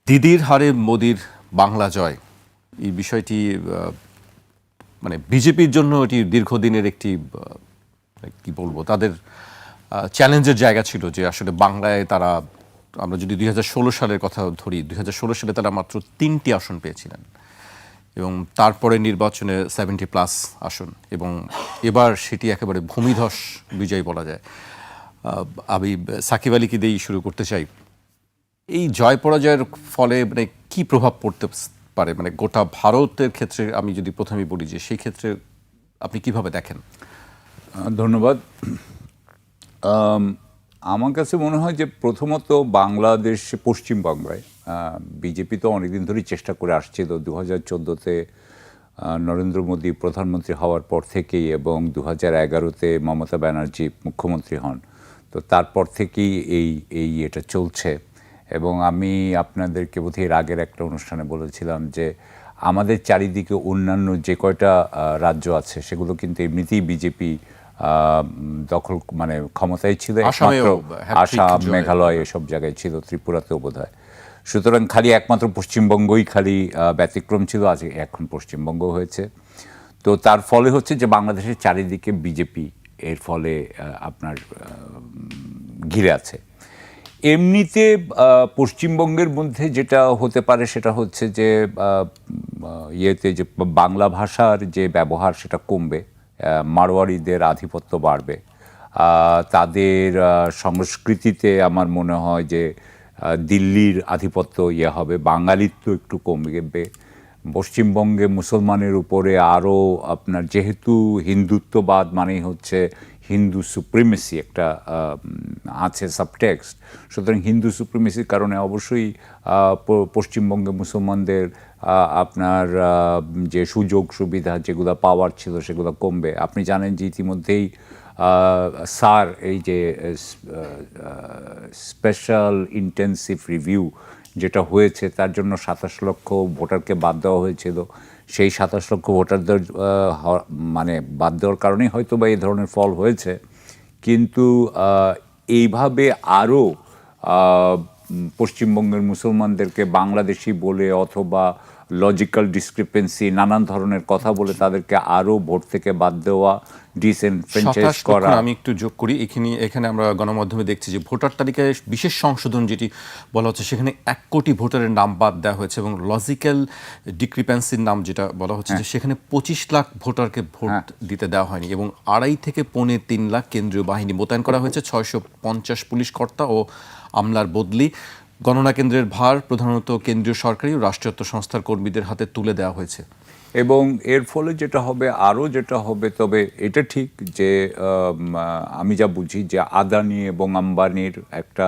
দিদির হারে মোদির বাংলা জয়, এই বিষয়টি মানে বিজেপির জন্য এটি দীর্ঘদিনের একটি কি বলবো, তাদের চ্যালেঞ্জের জায়গা ছিল যে আসলে বাংলায় তারা, আমরা যদি 2016 সালের কথা ধরি, 2016 সালে তারা মাত্র 3টি আসন পেয়েছিলেন এবং তারপরে নির্বাচনে 70+ আসন, এবং এবার সেটি একেবারে ভূমিধস বিজয় বলা যায়। আমি সাকিব আলীকে দিয়েই শুরু করতে চাই। এই জয় পরাজয়ের ফলে মানে কি প্রভাব পড়তে পারে, মানে গোটা ভারতের ক্ষেত্রে আমি যদি প্রথমেই বলি যে সেই ক্ষেত্রে আপনি কিভাবে দেখেন? ধন্যবাদ। আমার কাছে মনে হয় যে প্রথমত বাংলাদেশ, পশ্চিমবাংলায় বিজেপি তো অনেকদিন ধরেই চেষ্টা করে আসছিল 2014-তে নরেন্দ্র মোদী প্রধানমন্ত্রী হওয়ার পর থেকেই, এবং 2011-তে মমতা ব্যানার্জি মুখ্যমন্ত্রী হন। তো তারপর থেকেই এটা চলছে। এবং আমি আপনাদেরকে বোধহয় এর আগের একটা অনুষ্ঠানে বলেছিলাম যে আমাদের চারিদিকে অন্যান্য যে কয়টা রাজ্য আছে সেগুলো কিন্তু এমনিতেই বিজেপি দখল, মানে ক্ষমতায় ছিল। আসাম, মেঘালয় এসব জায়গায় ছিল, ত্রিপুরাতেও বোধহয়। সুতরাং খালি একমাত্র পশ্চিমবঙ্গই খালি ব্যতিক্রম ছিল, আজ এখন পশ্চিমবঙ্গ হয়েছে। তো তার ফলে হচ্ছে যে বাংলাদেশের চারিদিকে বিজেপি এর ফলে আপনার ঘিরে আছে। এমনিতে পশ্চিমবঙ্গের মধ্যে যেটা হতে পারে সেটা হচ্ছে যে যে বাংলা ভাষার যে ব্যবহার সেটা কমবে, মারোয়ারিদের আধিপত্য বাড়বে, তাদের সংস্কৃতিতে আমার মনে হয় যে দিল্লির আধিপত্য হবে, বাঙালিত্ব একটু কমবে। পশ্চিমবঙ্গে মুসলমানের উপরে আরও আপনার, যেহেতু হিন্দুত্ববাদ মানেই হচ্ছে হিন্দু সুপ্রিমেসি একটা আছে সাবটেক্সট, সুতরাং হিন্দু সুপ্রিমেসির কারণে অবশ্যই পশ্চিমবঙ্গে মুসলমানদের আপনার যে সুযোগ সুবিধা যেগুলো পাওয়ার ছিল সেগুলো কমবে। আপনি জানেন যে ইতিমধ্যেই স্যার এই যে স্পেশাল ইন্টেন্সিভ রিভিউ যেটা হয়েছে তার জন্য 27 লক্ষ ভোটারকে বাদ দেওয়া হয়েছিল। সেই 27 লক্ষ ভোটারদের মানে বাদ দেওয়ার কারণেই হয়তো বা এই ধরনের ফল হয়েছে। কিন্তু এইভাবে আরও পশ্চিমবঙ্গের মুসলমানদেরকে বাংলাদেশি বলে অথবা লজিক্যাল ডিসক্রিপেন্সি নানান ধরনের কথা বলে তাদেরকে আরও ভোট থেকে বাদ দেওয়া, ডিসএনফ্র্যাঞ্চাইজ করা। আমি একটু যোগ করি, এখানে আমরা গণমাধ্যমে দেখছি যে ভোটার তালিকায় বিশেষ সংশোধন যেটি বলা হচ্ছে সেখানে 1 কোটি ভোটারের নাম বাদ দেওয়া হয়েছে, এবং লজিক্যাল ডিসক্রিপেন্সির নাম যেটা বলা হচ্ছে যে সেখানে 25 লাখ ভোটারকে ভোট দিতে দেওয়া হয়নি, এবং 2.5 থেকে 3.5 লাখ কেন্দ্রীয় বাহিনী মোতায়েন করা হয়েছে, 650 পুলিশ কর্তা ও আমলার বদলি। গণনা কেন্দ্রের ভার প্রধানত কেন্দ্রীয় সরকারি ও রাষ্ট্রায়ত্ত সংস্থার কর্মীদের হাতে তুলে দেওয়া হয়েছে। এবং এর ফলে যেটা হবে, আরও যেটা হবে, তবে এটা ঠিক যে আমি যা বুঝি যে আদানি এবং আম্বানির একটা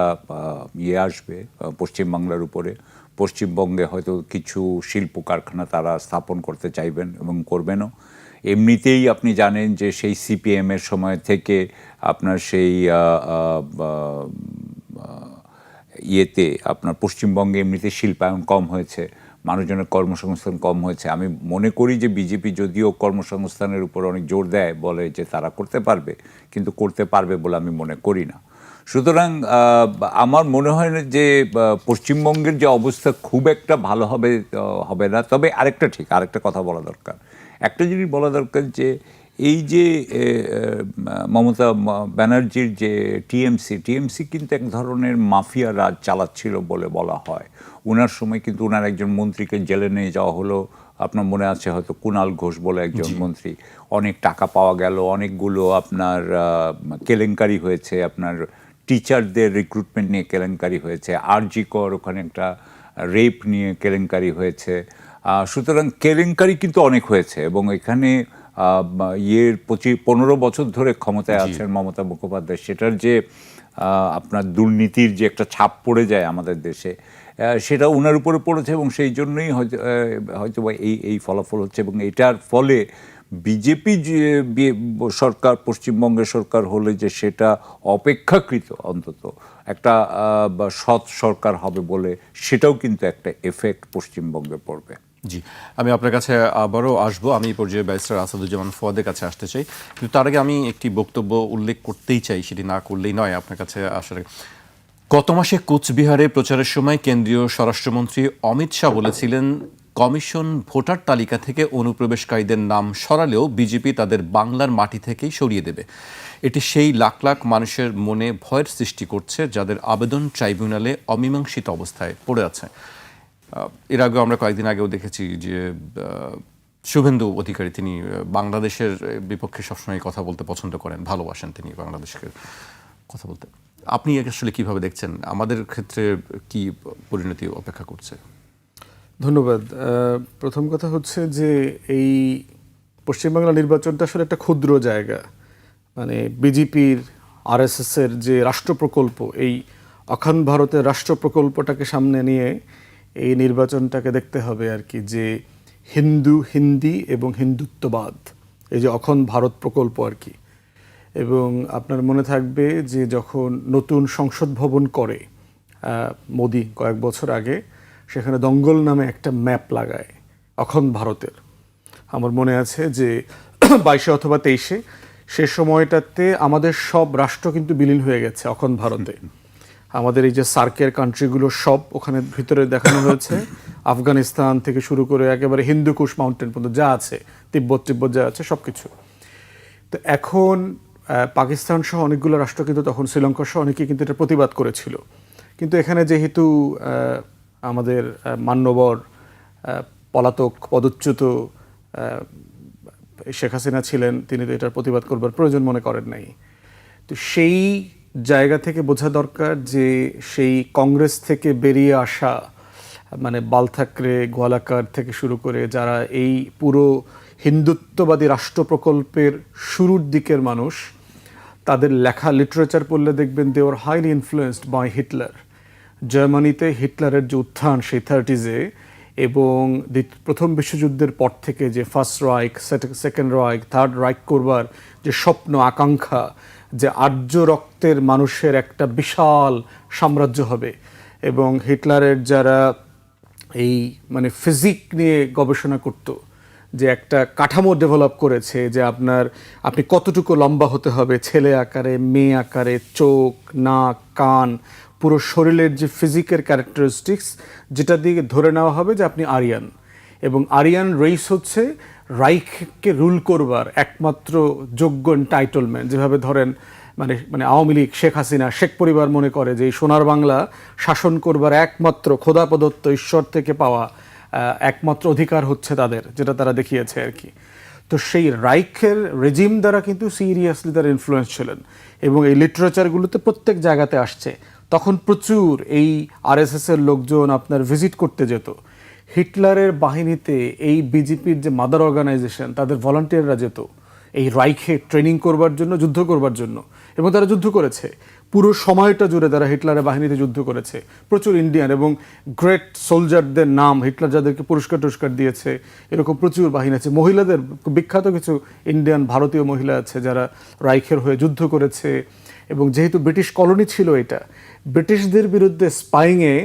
আসবে পশ্চিমবাংলার উপরে। পশ্চিমবঙ্গে হয়তো কিছু শিল্প কারখানা তারা স্থাপন করতে চাইবেন এবং করবেনও। এমনিতেই আপনি জানেন যে সেই সিপিএমের সময় থেকে আপনার সেই আপনার পশ্চিমবঙ্গে এমনিতে শিল্পায়ন কম হয়েছে, মানুষজনের কর্মসংস্থান কম হয়েছে। আমি মনে করি যে বিজেপি যদিও কর্মসংস্থানের উপর অনেক জোর দেয়, বলে যে তারা করতে পারবে, কিন্তু করতে পারবে বলে আমি মনে করি না। সুতরাং আমার মনে হয় না যে পশ্চিমবঙ্গের যে অবস্থা খুব একটা ভালো হবে না। তবে আরেকটা কথা বলা দরকার, একটা জিনিস বলা দরকার যে এই যে মমতা ব্যানার্জির যে টিএমসি কিন্তু এক ধরনের মাফিয়া রাজ চালাচ্ছিল বলে বলা হয়। ওনার সময় কিন্তু ওনার একজন মন্ত্রীকে জেলে নিয়ে যাওয়া হলো, আপনার মনে আছে হয়তো, কুণাল ঘোষ বলে একজন মন্ত্রী। অনেক টাকা পাওয়া গেল, অনেকগুলো আপনার কেলেঙ্কারি হয়েছে, আপনার টিচারদের রিক্রুটমেন্ট নিয়ে কেলেঙ্কারি হয়েছে, আরজি কর ওখানে একটা রেপ নিয়ে কেলেঙ্কারি হয়েছে। সুতরাং কেলেঙ্কারি কিন্তু অনেক হয়েছে, এবং এখানে 15 বছর ধরে ক্ষমতায় আছেন মমতা মুখোপাধ্যায়, সেটার যে আপনার দুর্নীতির যে একটা ছাপ পড়ে যায় আমাদের দেশে, সেটা ওনার উপরে পড়েছে, এবং সেই জন্যই হয়তো বা এই ফলাফল হচ্ছে। এবং এটার ফলে বিজেপি যে সরকার, পশ্চিমবঙ্গের সরকার হলে যে সেটা অপেক্ষাকৃত অন্তত একটা সৎ সরকার হবে বলে, সেটাও কিন্তু একটা এফেক্ট পশ্চিমবঙ্গে পড়বে। জি, আমি আপনার কাছে আবারও আসবো। আমি এই পর্যায়ে ব্যারিস্টার আসাদুজ্জামান ফুয়াদের কাছে আসতে চাই, কিন্তু তার আগে আমি একটি বক্তব্য উল্লেখ করতেই চাই, সেটি না করলেই নয় আপনার কাছে আসলে। গত মাসে কোচবিহারে প্রচারের সময় কেন্দ্রীয় স্বরাষ্ট্রমন্ত্রী অমিত শাহ বলেছিলেন, কমিশন ভোটার তালিকা থেকে অনুপ্রবেশকারীদের নাম সরালেও বিজেপি তাদের বাংলার মাটি থেকেই সরিয়ে দেবে। এটি সেই লাখ লাখ মানুষের মনে ভয়ের সৃষ্টি করছে যাদের আবেদন ট্রাইব্যুনালে অমীমাংসিত অবস্থায় পড়ে আছে। এর আগে আমরা কয়েকদিন আগেও দেখেছি যে শুভেন্দু অধিকারী তিনি বাংলাদেশের বিপক্ষে সবসময় কথা বলতে পছন্দ করেন, ভালোবাসেন তিনি বাংলাদেশকে কথা বলতে। আপনি আসলে কিভাবে দেখছেন, আমাদের ক্ষেত্রে কি পরিণতি অপেক্ষা করছে? ধন্যবাদ। প্রথম কথা হচ্ছে যে এই পশ্চিমবাংলা নির্বাচনটা আসলে একটা ক্ষুদ্র জায়গা, মানে বিজেপির আরএসএস এর যে রাষ্ট্র প্রকল্প, এই অখণ্ড ভারতের রাষ্ট্র প্রকল্পটাকে সামনে নিয়ে এই নির্বাচনটাকে দেখতে হবে আর কি, যে হিন্দি এবং হিন্দুত্ববাদ, এই যে অখণ্ড ভারত প্রকল্প আর কি। এবং আপনার মনে থাকবে যে যখন নতুন সংসদ ভবন করে মোদি কয়েক বছর আগে, সেখানে দঙ্গল নামে একটা ম্যাপ লাগায় অখণ্ড ভারতের। আমার মনে আছে যে 22 অথবা 23 সে সময়টাতে আমাদের সব রাষ্ট্র কিন্তু বিলীন হয়ে গেছে অখণ্ড ভারতে। আমাদের এই যে সার্কের কান্ট্রিগুলো সব ওখানে ভিতরে দেখানো হয়েছে, আফগানিস্তান থেকে শুরু করে একেবারে হিন্দুকুশ মাউন্টেন পর্যন্ত যা আছে, তিব্বত যা আছে সব কিছু। তো এখন পাকিস্তান সহ অনেকগুলো রাষ্ট্র কিন্তু তখন, শ্রীলঙ্কা সহ অনেকেই কিন্তু এটা প্রতিবাদ করেছিল। কিন্তু এখানে যেহেতু আমাদের মান্যবর পলাতক পদচ্যুত শেখ হাসিনা ছিলেন, তিনি তো এটার প্রতিবাদ করবার প্রয়োজন মনে করেন নাই। তো সেই জায়গা থেকে বোঝা দরকার যে সেই কংগ্রেস থেকে বেরিয়ে আসা, মানে বাল ঠাকরে, গোয়ালাকার থেকে শুরু করে যারা এই পুরো হিন্দুত্ববাদী রাষ্ট্র প্রকল্পের শুরুর দিকের মানুষ, তাদের লেখা লিটারেচার পড়লে দেখবেন they were highly influenced by Hitler. জার্মানিতে হিটলারের যে উত্থান সেই 30s এবং প্রথম বিশ্বযুদ্ধের পর থেকে যে ফার্স্ট রাইক, সেকেন্ড রাইক, থার্ড রাইক করবার যে স্বপ্ন আকাঙ্ক্ষা, যে আর্য রক্তের মানুষের একটা বিশাল সাম্রাজ্য হবে, এবং হিটলারের যারা এই মানে ফিজিক নিয়ে গবেষণা করত, যে একটা কাঠামো ডেভেলপ করেছে যে আপনি কতটুকু লম্বা হতে হবে, ছেলে আকারে, মেয়ে আকারে, চোখ, নাক, কান, পুরো শরীরের যে ফিজিকের ক্যারেক্টারিস্টিক্স, যেটা দিয়ে ধরে নেওয়া হবে যে আপনি আরিয়ান। এবং আরিয়ান রেস হচ্ছে রাইখকে রুল করবার একমাত্র যোগ্য এন্টাইটলমেন্ট। যেভাবে ধরেন মানে আওয়ামী লীগ, শেখ হাসিনা, শেখ পরিবার মনে করে যে এই সোনার বাংলা শাসন করবার একমাত্র খোদা প্রদত্ত ঈশ্বর থেকে পাওয়া একমাত্র অধিকার হচ্ছে তাদের, যেটা তারা দেখিয়েছে আর কি। তো সেই রাইখের রেজিম দ্বারা কিন্তু সিরিয়াসলি তারা ইনফ্লুয়েন্স ছিলেন, এবং এই লিটারেচারগুলোতে প্রত্যেক জায়গাতে আসছে। তখন প্রচুর এই আরএসএস এর লোকজন আপনার ভিজিট করতে যেত। হিটলারের বাহিনীতে এই বিজেপির যে মাদার অর্গানাইজেশন, তাদের ভলান্টিয়াররা যেত এই রাইখে ট্রেনিং করবার জন্য, যুদ্ধ করবার জন্য, এবং তারা যুদ্ধ করেছে। পুরো সময়টা জুড়ে তারা হিটলারের বাহিনীতে যুদ্ধ করেছে। প্রচুর ইন্ডিয়ান এবং গ্রেট সোলজারদের নাম, হিটলার যাদেরকে পুরস্কার দিয়েছে, এরকম প্রচুর বাহিনী আছে। মহিলাদের বিখ্যাত কিছু ইন্ডিয়ান ভারতীয় মহিলা আছে যারা রাইখের হয়ে যুদ্ধ করেছে। এবং যেহেতু ব্রিটিশ কলোনি ছিল এটা, ব্রিটিশদের বিরুদ্ধে স্পাইংয়ে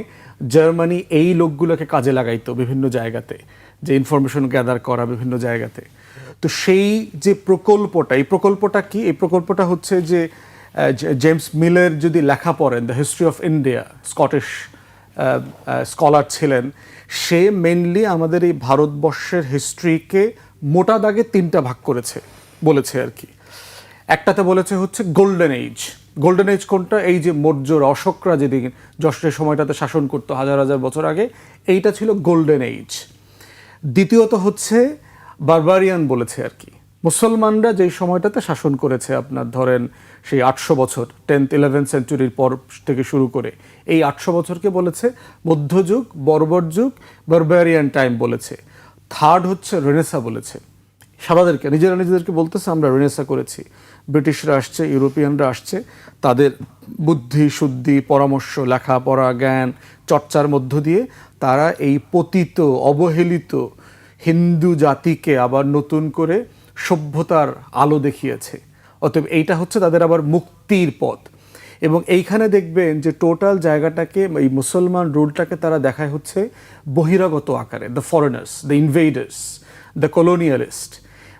জার্মানি এই লোকগুলোকে কাজে লাগাইতো বিভিন্ন জায়গাতে, যে ইনফরমেশন গ্যাদার করা বিভিন্ন জায়গাতে। তো সেই যে প্রকল্পটা, এই প্রকল্পটা কি? এই প্রকল্পটা হচ্ছে যে জেমস মিলের যদি লেখা পড়েন, the history of India, Scottish scholar ছিলেন, সে মেনলি আমাদের এই ভারতবর্ষের হিস্ট্রিকে মোটা দাগে 3টা ভাগ করেছে বলেছে আর কি। একটাতে বলেছে হচ্ছে গোল্ডেন এজ। গোল্ডেন এজ কোনটা? এই যে মৌর্যর, অশোকরা যেদিন যশের সময়টাতে শাসন করতো হাজার হাজার বছর আগে, এইটা ছিল গোল্ডেন এজ। দ্বিতীয়ত হচ্ছে বারবারিয়ান বলেছে আর কি, মুসলমানরা যেই সময়টাতে শাসন করেছে, আপনার ধরেন সেই 800 বছর, 10th 11th সেঞ্চুরির পর থেকে শুরু করে এই 800 বছরকে বলেছে মধ্যযুগ, বর্বর যুগ, বারবারিয়ান টাইম বলেছে। থার্ড হচ্ছে রেনেসা বলেছে। নিজেদেরকে বলতেছে আমরা রেনেসা করেছি। ব্রিটিশরা আসছে, ইউরোপিয়ানরা আসছে, তাদের বুদ্ধি শুদ্ধি, পরামর্শ, লেখাপড়া, জ্ঞান চর্চার মধ্য দিয়ে তারা এই পতিত, অবহেলিত হিন্দু জাতিকে আবার নতুন করে সভ্যতার আলো দেখিয়েছে। অতএব এইটা হচ্ছে তাদের আবার মুক্তির পথ। এবং এইখানে দেখবেন যে টোটাল জায়গাটাকে, এই মুসলমান রুলটাকে তারা দেখায় হচ্ছে বহিরাগত আকারে, দ্য ফরেনার্স, দ্য ইনভেডার্স, দ্য কলোনিয়ালিস্ট।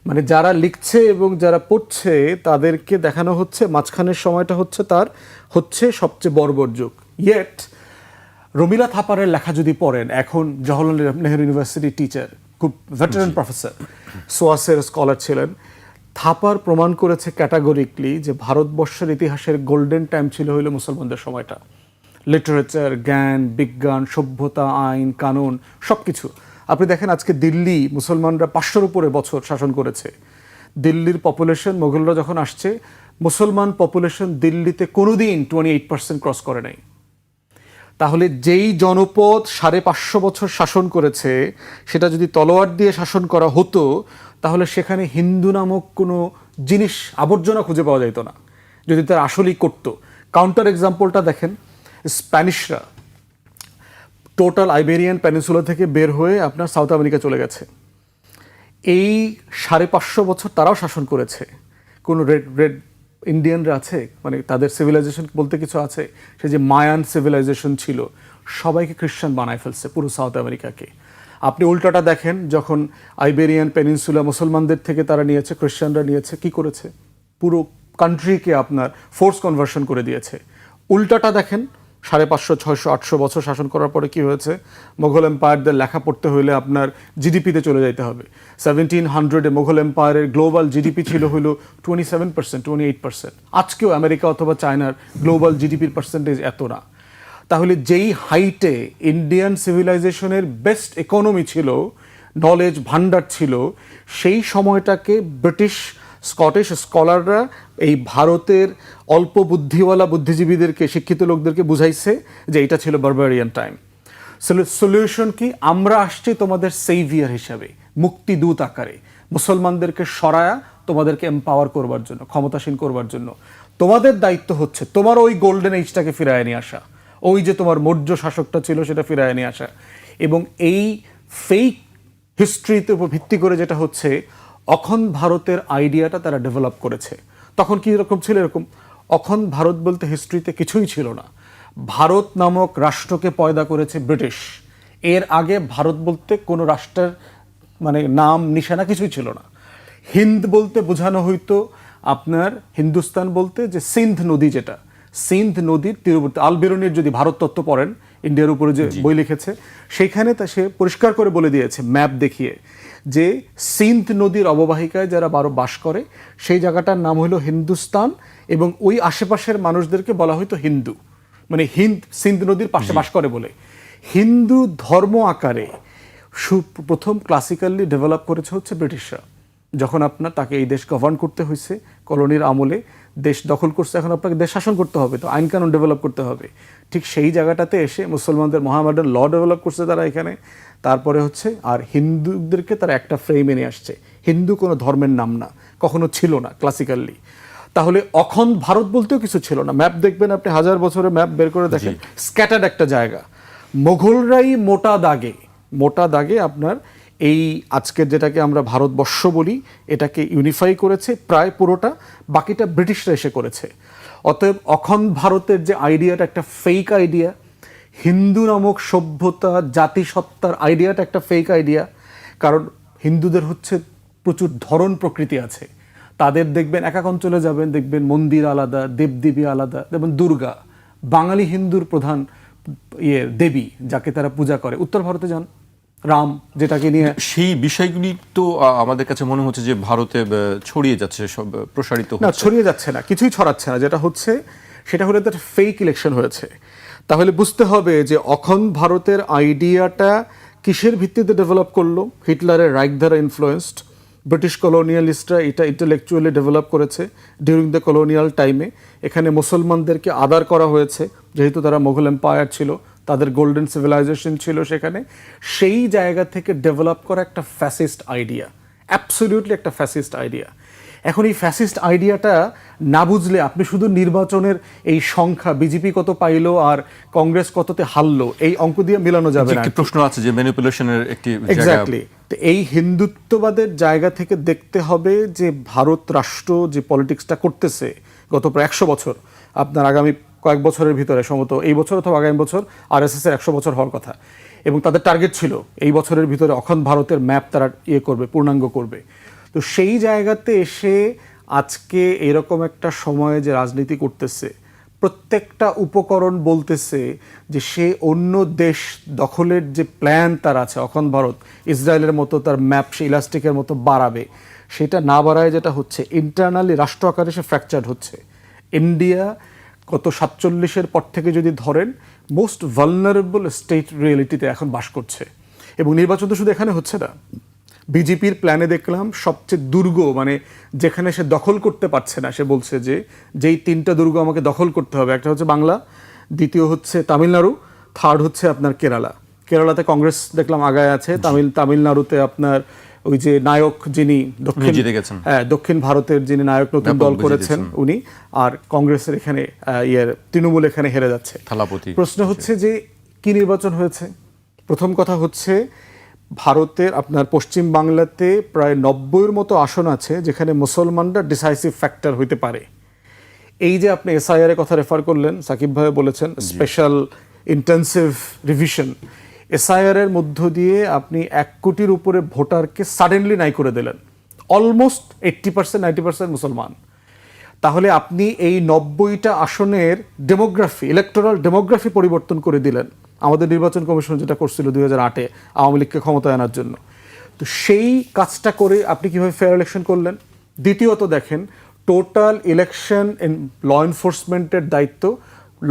মানে যারা লিখছে এবং যারা পড়ছে তাদেরকে দেখানো হচ্ছে মাঝখানের সময়টা হচ্ছে তার হচ্ছে সবচেয়ে বর্বর যুগ, ইয়েট রমিলা থাপারের লেখা যদি পড়েন, এখন জওহরলাল নেহরু ইউনিভার্সিটি টিচার, খুব ভেটারান প্রফেসর, সোয়াসের স্কলার ছিলেন, থাপার প্রমাণ করেছে ক্যাটাগরিকলি যে ভারতবর্ষের ইতিহাসের গোল্ডেন টাইম ছিল হইল মুসলমানদের সময়টা। লিটারেচার, জ্ঞান, বিজ্ঞান, সভ্যতা, আইন, কানুন, সব কিছু। আপনি দেখেন আজকে দিল্লি মুসলমানরা 500-র উপরে বছর শাসন করেছে। দিল্লির পপুলেশন, মোগলরা যখন আসছে, মুসলমান পপুলেশন দিল্লিতে কোনোদিন 28% ক্রস করে নাই। তাহলে যেই জনপদ 550 বছর শাসন করেছে, সেটা যদি তলোয়ার দিয়ে শাসন করা হতো, তাহলে সেখানে হিন্দু নামক কোনো জিনিস, আবর্জনা খুঁজে পাওয়া যেত না, যদি তার আসলেই করতো। কাউন্টার এক্সাম্পলটা দেখেন, স্প্যানিশরা টোটাল আইবেরিয়ান পেনিনসুলা থেকে বের হয়ে আপনার সাউথ আমেরিকা চলে গেছে। এই 550 বছর তারাও শাসন করেছে। কোনো রেড ইন্ডিয়ানরা আছে, মানে তাদের সিভিলাইজেশন বলতে কিছু আছে? সে যে মায়ান সিভিলাইজেশন ছিল, সবাইকে খ্রিস্টান বানায় ফেলছে পুরো সাউথ আমেরিকাকে। আপনি উল্টাটা দেখেন, যখন আইবেরিয়ান পেনিনসুলা মুসলমানদের থেকে তারা নিয়েছে, খ্রিস্টানরা নিয়েছে, কি করেছে? পুরো কান্ট্রিকে আপনার ফোর্স কনভার্সন করে দিয়েছে। উল্টাটা দেখেন, 550, 600, 800 বছর শাসন করার পরে কি হয়েছে? মোঘল এম্পায়ারদের লেখা পড়তে হলে আপনার জিডিপিতে চলে যেতে হবে। 1700-এ মোঘল এম্পায়ারের গ্লোবাল জিডিপি ছিল হলো 27%, 28%। আজকেও আমেরিকা অথবা চায়নার গ্লোবাল জিডিপির পার্সেন্টেজ এত না। তাহলে যেই হাইটে ইন্ডিয়ান সিভিলাইজেশনের বেস্ট ইকোনমি ছিল, নলেজ ভান্ডার ছিল, সেই সময়টাকে ব্রিটিশ স্কটিশ স্কলাররা এই ভারতের অল্প বুদ্ধিওয়ালা বুদ্ধিজীবীদেরকে, শিক্ষিত লোকদেরকে বুঝাইছে যে এটা ছিল বারবারিয়ান টাইম। সলিউশন কি? আমরা আসছি তোমাদের সেভিয়ার হিসাবে, মুক্তিদূত আকারে, মুসলমানদেরকে সরায়া তোমাদেরকে এম্পাওয়ার করবার জন্য, ক্ষমতাসীন করবার জন্য। তোমাদের দায়িত্ব হচ্ছে তোমার ওই গোল্ডেন এজটাকে ফিরায় নিয়ে আসা, ওই যে তোমার মৌর্য শাসকটা ছিল সেটা ফিরায় নিয়ে আসা। এবং এই ফেক হিস্ট্রিতে উপর ভিত্তি করে যেটা হচ্ছে, অখণ্ড ভারতের আইডিয়াটা তারা ডেভেলপ করেছে। তখন কি রকম ছিল? এরকম অখণ্ড ভারত বলতে হিস্ট্রিতে কিছুই ছিল না। ভারত নামক রাষ্ট্রকে পয়দা করেছে ব্রিটিশ। এর আগে ভারত বলতে কোনো রাষ্ট্রের মানে নাম নিশানা কিছুই ছিল না। হিন্দ বলতে বোঝানো হইতো আপনার, হিন্দুস্তান বলতে যে সিন্ধ নদী, যেটা সিন্ধ নদীর তীরবর্তী। আল বেরুনির যদি ভারত তত্ত্ব পড়েন, ইন্ডিয়ার উপরে যে বই লিখেছে, সেইখানে তা সে পরিষ্কার করে বলে দিয়েছে ম্যাপ দেখিয়ে যে সিন্ধ নদীর অববাহিকায় যারা বাস করে, সেই জায়গাটার নাম হলো হিন্দুস্তান, এবং ওই আশেপাশের মানুষদেরকে বলা হয়তো হিন্দু, মানে সিন্ধ নদীর পাশে বাস করে বলে। হিন্দু ধর্ম আকারে প্রথম ক্লাসিক্যালি ডেভেলপ করেছে হচ্ছে ব্রিটিশরা। যখন আপনার তাকে এই দেশ গভর্ন করতে হয়েছে, কলোনির আমলে দেশ দখল করছে, এখন আপনাকে দেশ শাসন করতে হবে, তো আইন কানুন ডেভেলপ করতে হবে। ঠিক সেই জায়গাটাতে এসে মুসলমানদের মহামডার্ন ল ডেভেলপ করছে তারা এখানে। তারপরে হচ্ছে আর হিন্দুদেরকে তারা একটা ফ্রেমে নিয়ে আসছে। হিন্দু কোনো ধর্মের নাম না, কখনো ছিল না ক্লাসিক্যালি। তাহলে অখণ্ড ভারত বলতেও কিছু ছিল না। ম্যাপ দেখবেন আপনি, 1000 বছরের ম্যাপ বের করে দেখেন, স্ক্যাটার্ড একটা জায়গা। মোগলরাই মোটা দাগে আপনার এই আজকের যেটাকে আমরা ভারতবর্ষ বলি, এটাকে ইউনিফাই করেছে প্রায় পুরোটা, বাকিটা ব্রিটিশরা এসে করেছে। অতএব অখণ্ড ভারতের যে আইডিয়াটা একটা ফেক আইডিয়া, হিন্দু নামক সভ্যতা জাতিসত্তার আইডিয়াটা একটা ফেক আইডিয়া। কারণ হিন্দুদের হচ্ছে প্রচুর ধরন প্রকৃতি আছে। তাদের দেখবেন এক এক অঞ্চলে যাবেন, দেখবেন মন্দির আলাদা, দেবদেবী আলাদা। যেমন দুর্গা বাঙালি হিন্দুর প্রধান দেবী, যাকে তারা পূজা করে। উত্তর ভারতে যান, রাম, যেটাকে নিয়ে সেই বিষয়গুলি তো আমাদের কাছে মনে হচ্ছে যে ভারতে ছড়িয়ে যাচ্ছে, সব প্রসারিত না, হচ্ছে। ছড়িয়ে যাচ্ছে না, কিছুই ছড়াচ্ছে না। যেটা হচ্ছে সেটা হলো একটা ফেক ইলেকশন হয়েছে। তাহলে বুঝতে হবে যে অখণ্ড ভারতের আইডিয়াটা কিসের ভিত্তিতে ডেভেলপ করলো? হিটলারের রাইখ দ্বারা ইনফ্লুয়েন্সড। ব্রিটিশ কলোনিয়ালিস্টরা এটা ইন্টেলেকচুয়ালি ডেভেলপ করেছে ডিউরিং দ্য কলোনিয়াল টাইমে। এখানে মুসলমানদেরকে আদার করা হয়েছে, যেহেতু তারা মোগল এম্পায়ার ছিল, তাদের গোল্ডেন সিভিলাইজেশন ছিল সেখানে। সেই জায়গা থেকে ডেভেলপ করা একটা ফ্যাসিস্ট আইডিয়া, অ্যাবসলিউটলি একটা ফ্যাসিস্ট আইডিয়া। এখন এই ফ্যাসিস্ট আইডিয়াটা না বুঝলে আপনি শুধু নির্বাচনের এই সংখ্যা, বিজেপি কত পাইলো আর কংগ্রেস কততে হারলো, এই অঙ্ক দিয়ে মিলানো যাবে না। একটি প্রশ্ন আছে যে ম্যানিপুলেশনের একটি এক্স্যাক্টলি। তো এই হিন্দুত্ববাদের জায়গা থেকে দেখতে হবে যে ভারত রাষ্ট্র যে পলিটিক্সটা করতেছে গত প্রায় 100 বছর, আপনার আগামী কয়েক বছরের ভিতরে, সম্ভবত এই বছর অথবা আগামী বছর আরএসএস এর 100 বছর হওয়ার কথা, এবং তাদের টার্গেট ছিল এই বছরের ভিতরে অখণ্ড ভারতের ম্যাপ তারা করবে, পূর্ণাঙ্গ করবে। তো সেই জায়গাতে এসে আজকে এরকম একটা সময়ে যে রাজনীতি করতেছে, প্রত্যেকটা উপকরণ বলতেছে যে সে অন্য দেশ দখলের যে প্ল্যান তার আছে, অখণ্ড ভারত ইসরায়েলের মতো তার ম্যাপ সে ইলাস্টিকের মতো বাড়াবে, সেটা না বাড়ায় যেটা হচ্ছে ইন্টারনালি রাষ্ট্র আকারে সে ফ্র্যাকচার হচ্ছে। ইন্ডিয়া গত 47-এর পর থেকে যদি ধরেন মোস্ট ভালনারেবল স্টেট রিয়েলিটিতে এখন বাস করছে। এবং নির্বাচন তো শুধু এখানে হচ্ছে না, বিজেপির প্ল্যানে দেখলাম সবচেয়ে দুর্গ, মানে যেখানে সে দখল করতে পারছে না, সে বলছে যে যেই 3টা দুর্গ আমাকে দখল করতে হবে, একটা হচ্ছে বাংলা, দ্বিতীয় হচ্ছে তামিলনাড়ু, থার্ড হচ্ছে আপনার কেরালা। কেরালাতে কংগ্রেস দেখলাম আগায় আছে, তামিলনাড়ুতে আপনার ওই যে নায়ক যিনি জিতে গেছেন। দক্ষিণ ভারতের যিনি নায়ক নতুন দল করেছেন উনি, আর কংগ্রেসের এখানে তৃণমূল এখানে হেরে যাচ্ছে। থালাপতি। প্রশ্ন হচ্ছে যে কি নির্বাচন হয়েছে? প্রথম কথা হচ্ছে ভারতের আপনার পশ্চিম বাংলাতে প্রায় 90-এর মতো আসন আছে যেখানে মুসলমানরা ডিসাইসিভ ফ্যাক্টর হইতে পারে। এই যে আপনি এসআইআর এর কথা রেফার করলেন, সাকিব ভাই বলেছেন স্পেশাল ইন্টেন্সিভ রিভিশন, এসআইআর এর মধ্য দিয়ে আপনি 1 কোটির উপরে ভোটারকে সাডেনলি নাই করে দিলেন, অলমোস্ট 80% 90% মুসলমান। তাহলে আপনি এই 90টা আসনের ডেমোগ্রাফি, ইলেকটোরাল ডেমোগ্রাফি পরিবর্তন করে দিলেন, আমাদের নির্বাচন কমিশন যেটা করছিল 2008-এ আওয়ামী লীগকে ক্ষমতায় আনার জন্য। তো সেই কাজটা করে আপনি কিভাবে ফেয়ার ইলেকশন করলেন? দ্বিতীয়ত দেখেন, টোটাল ইলেকশন ল এনফোর্সমেন্টের দায়িত্ব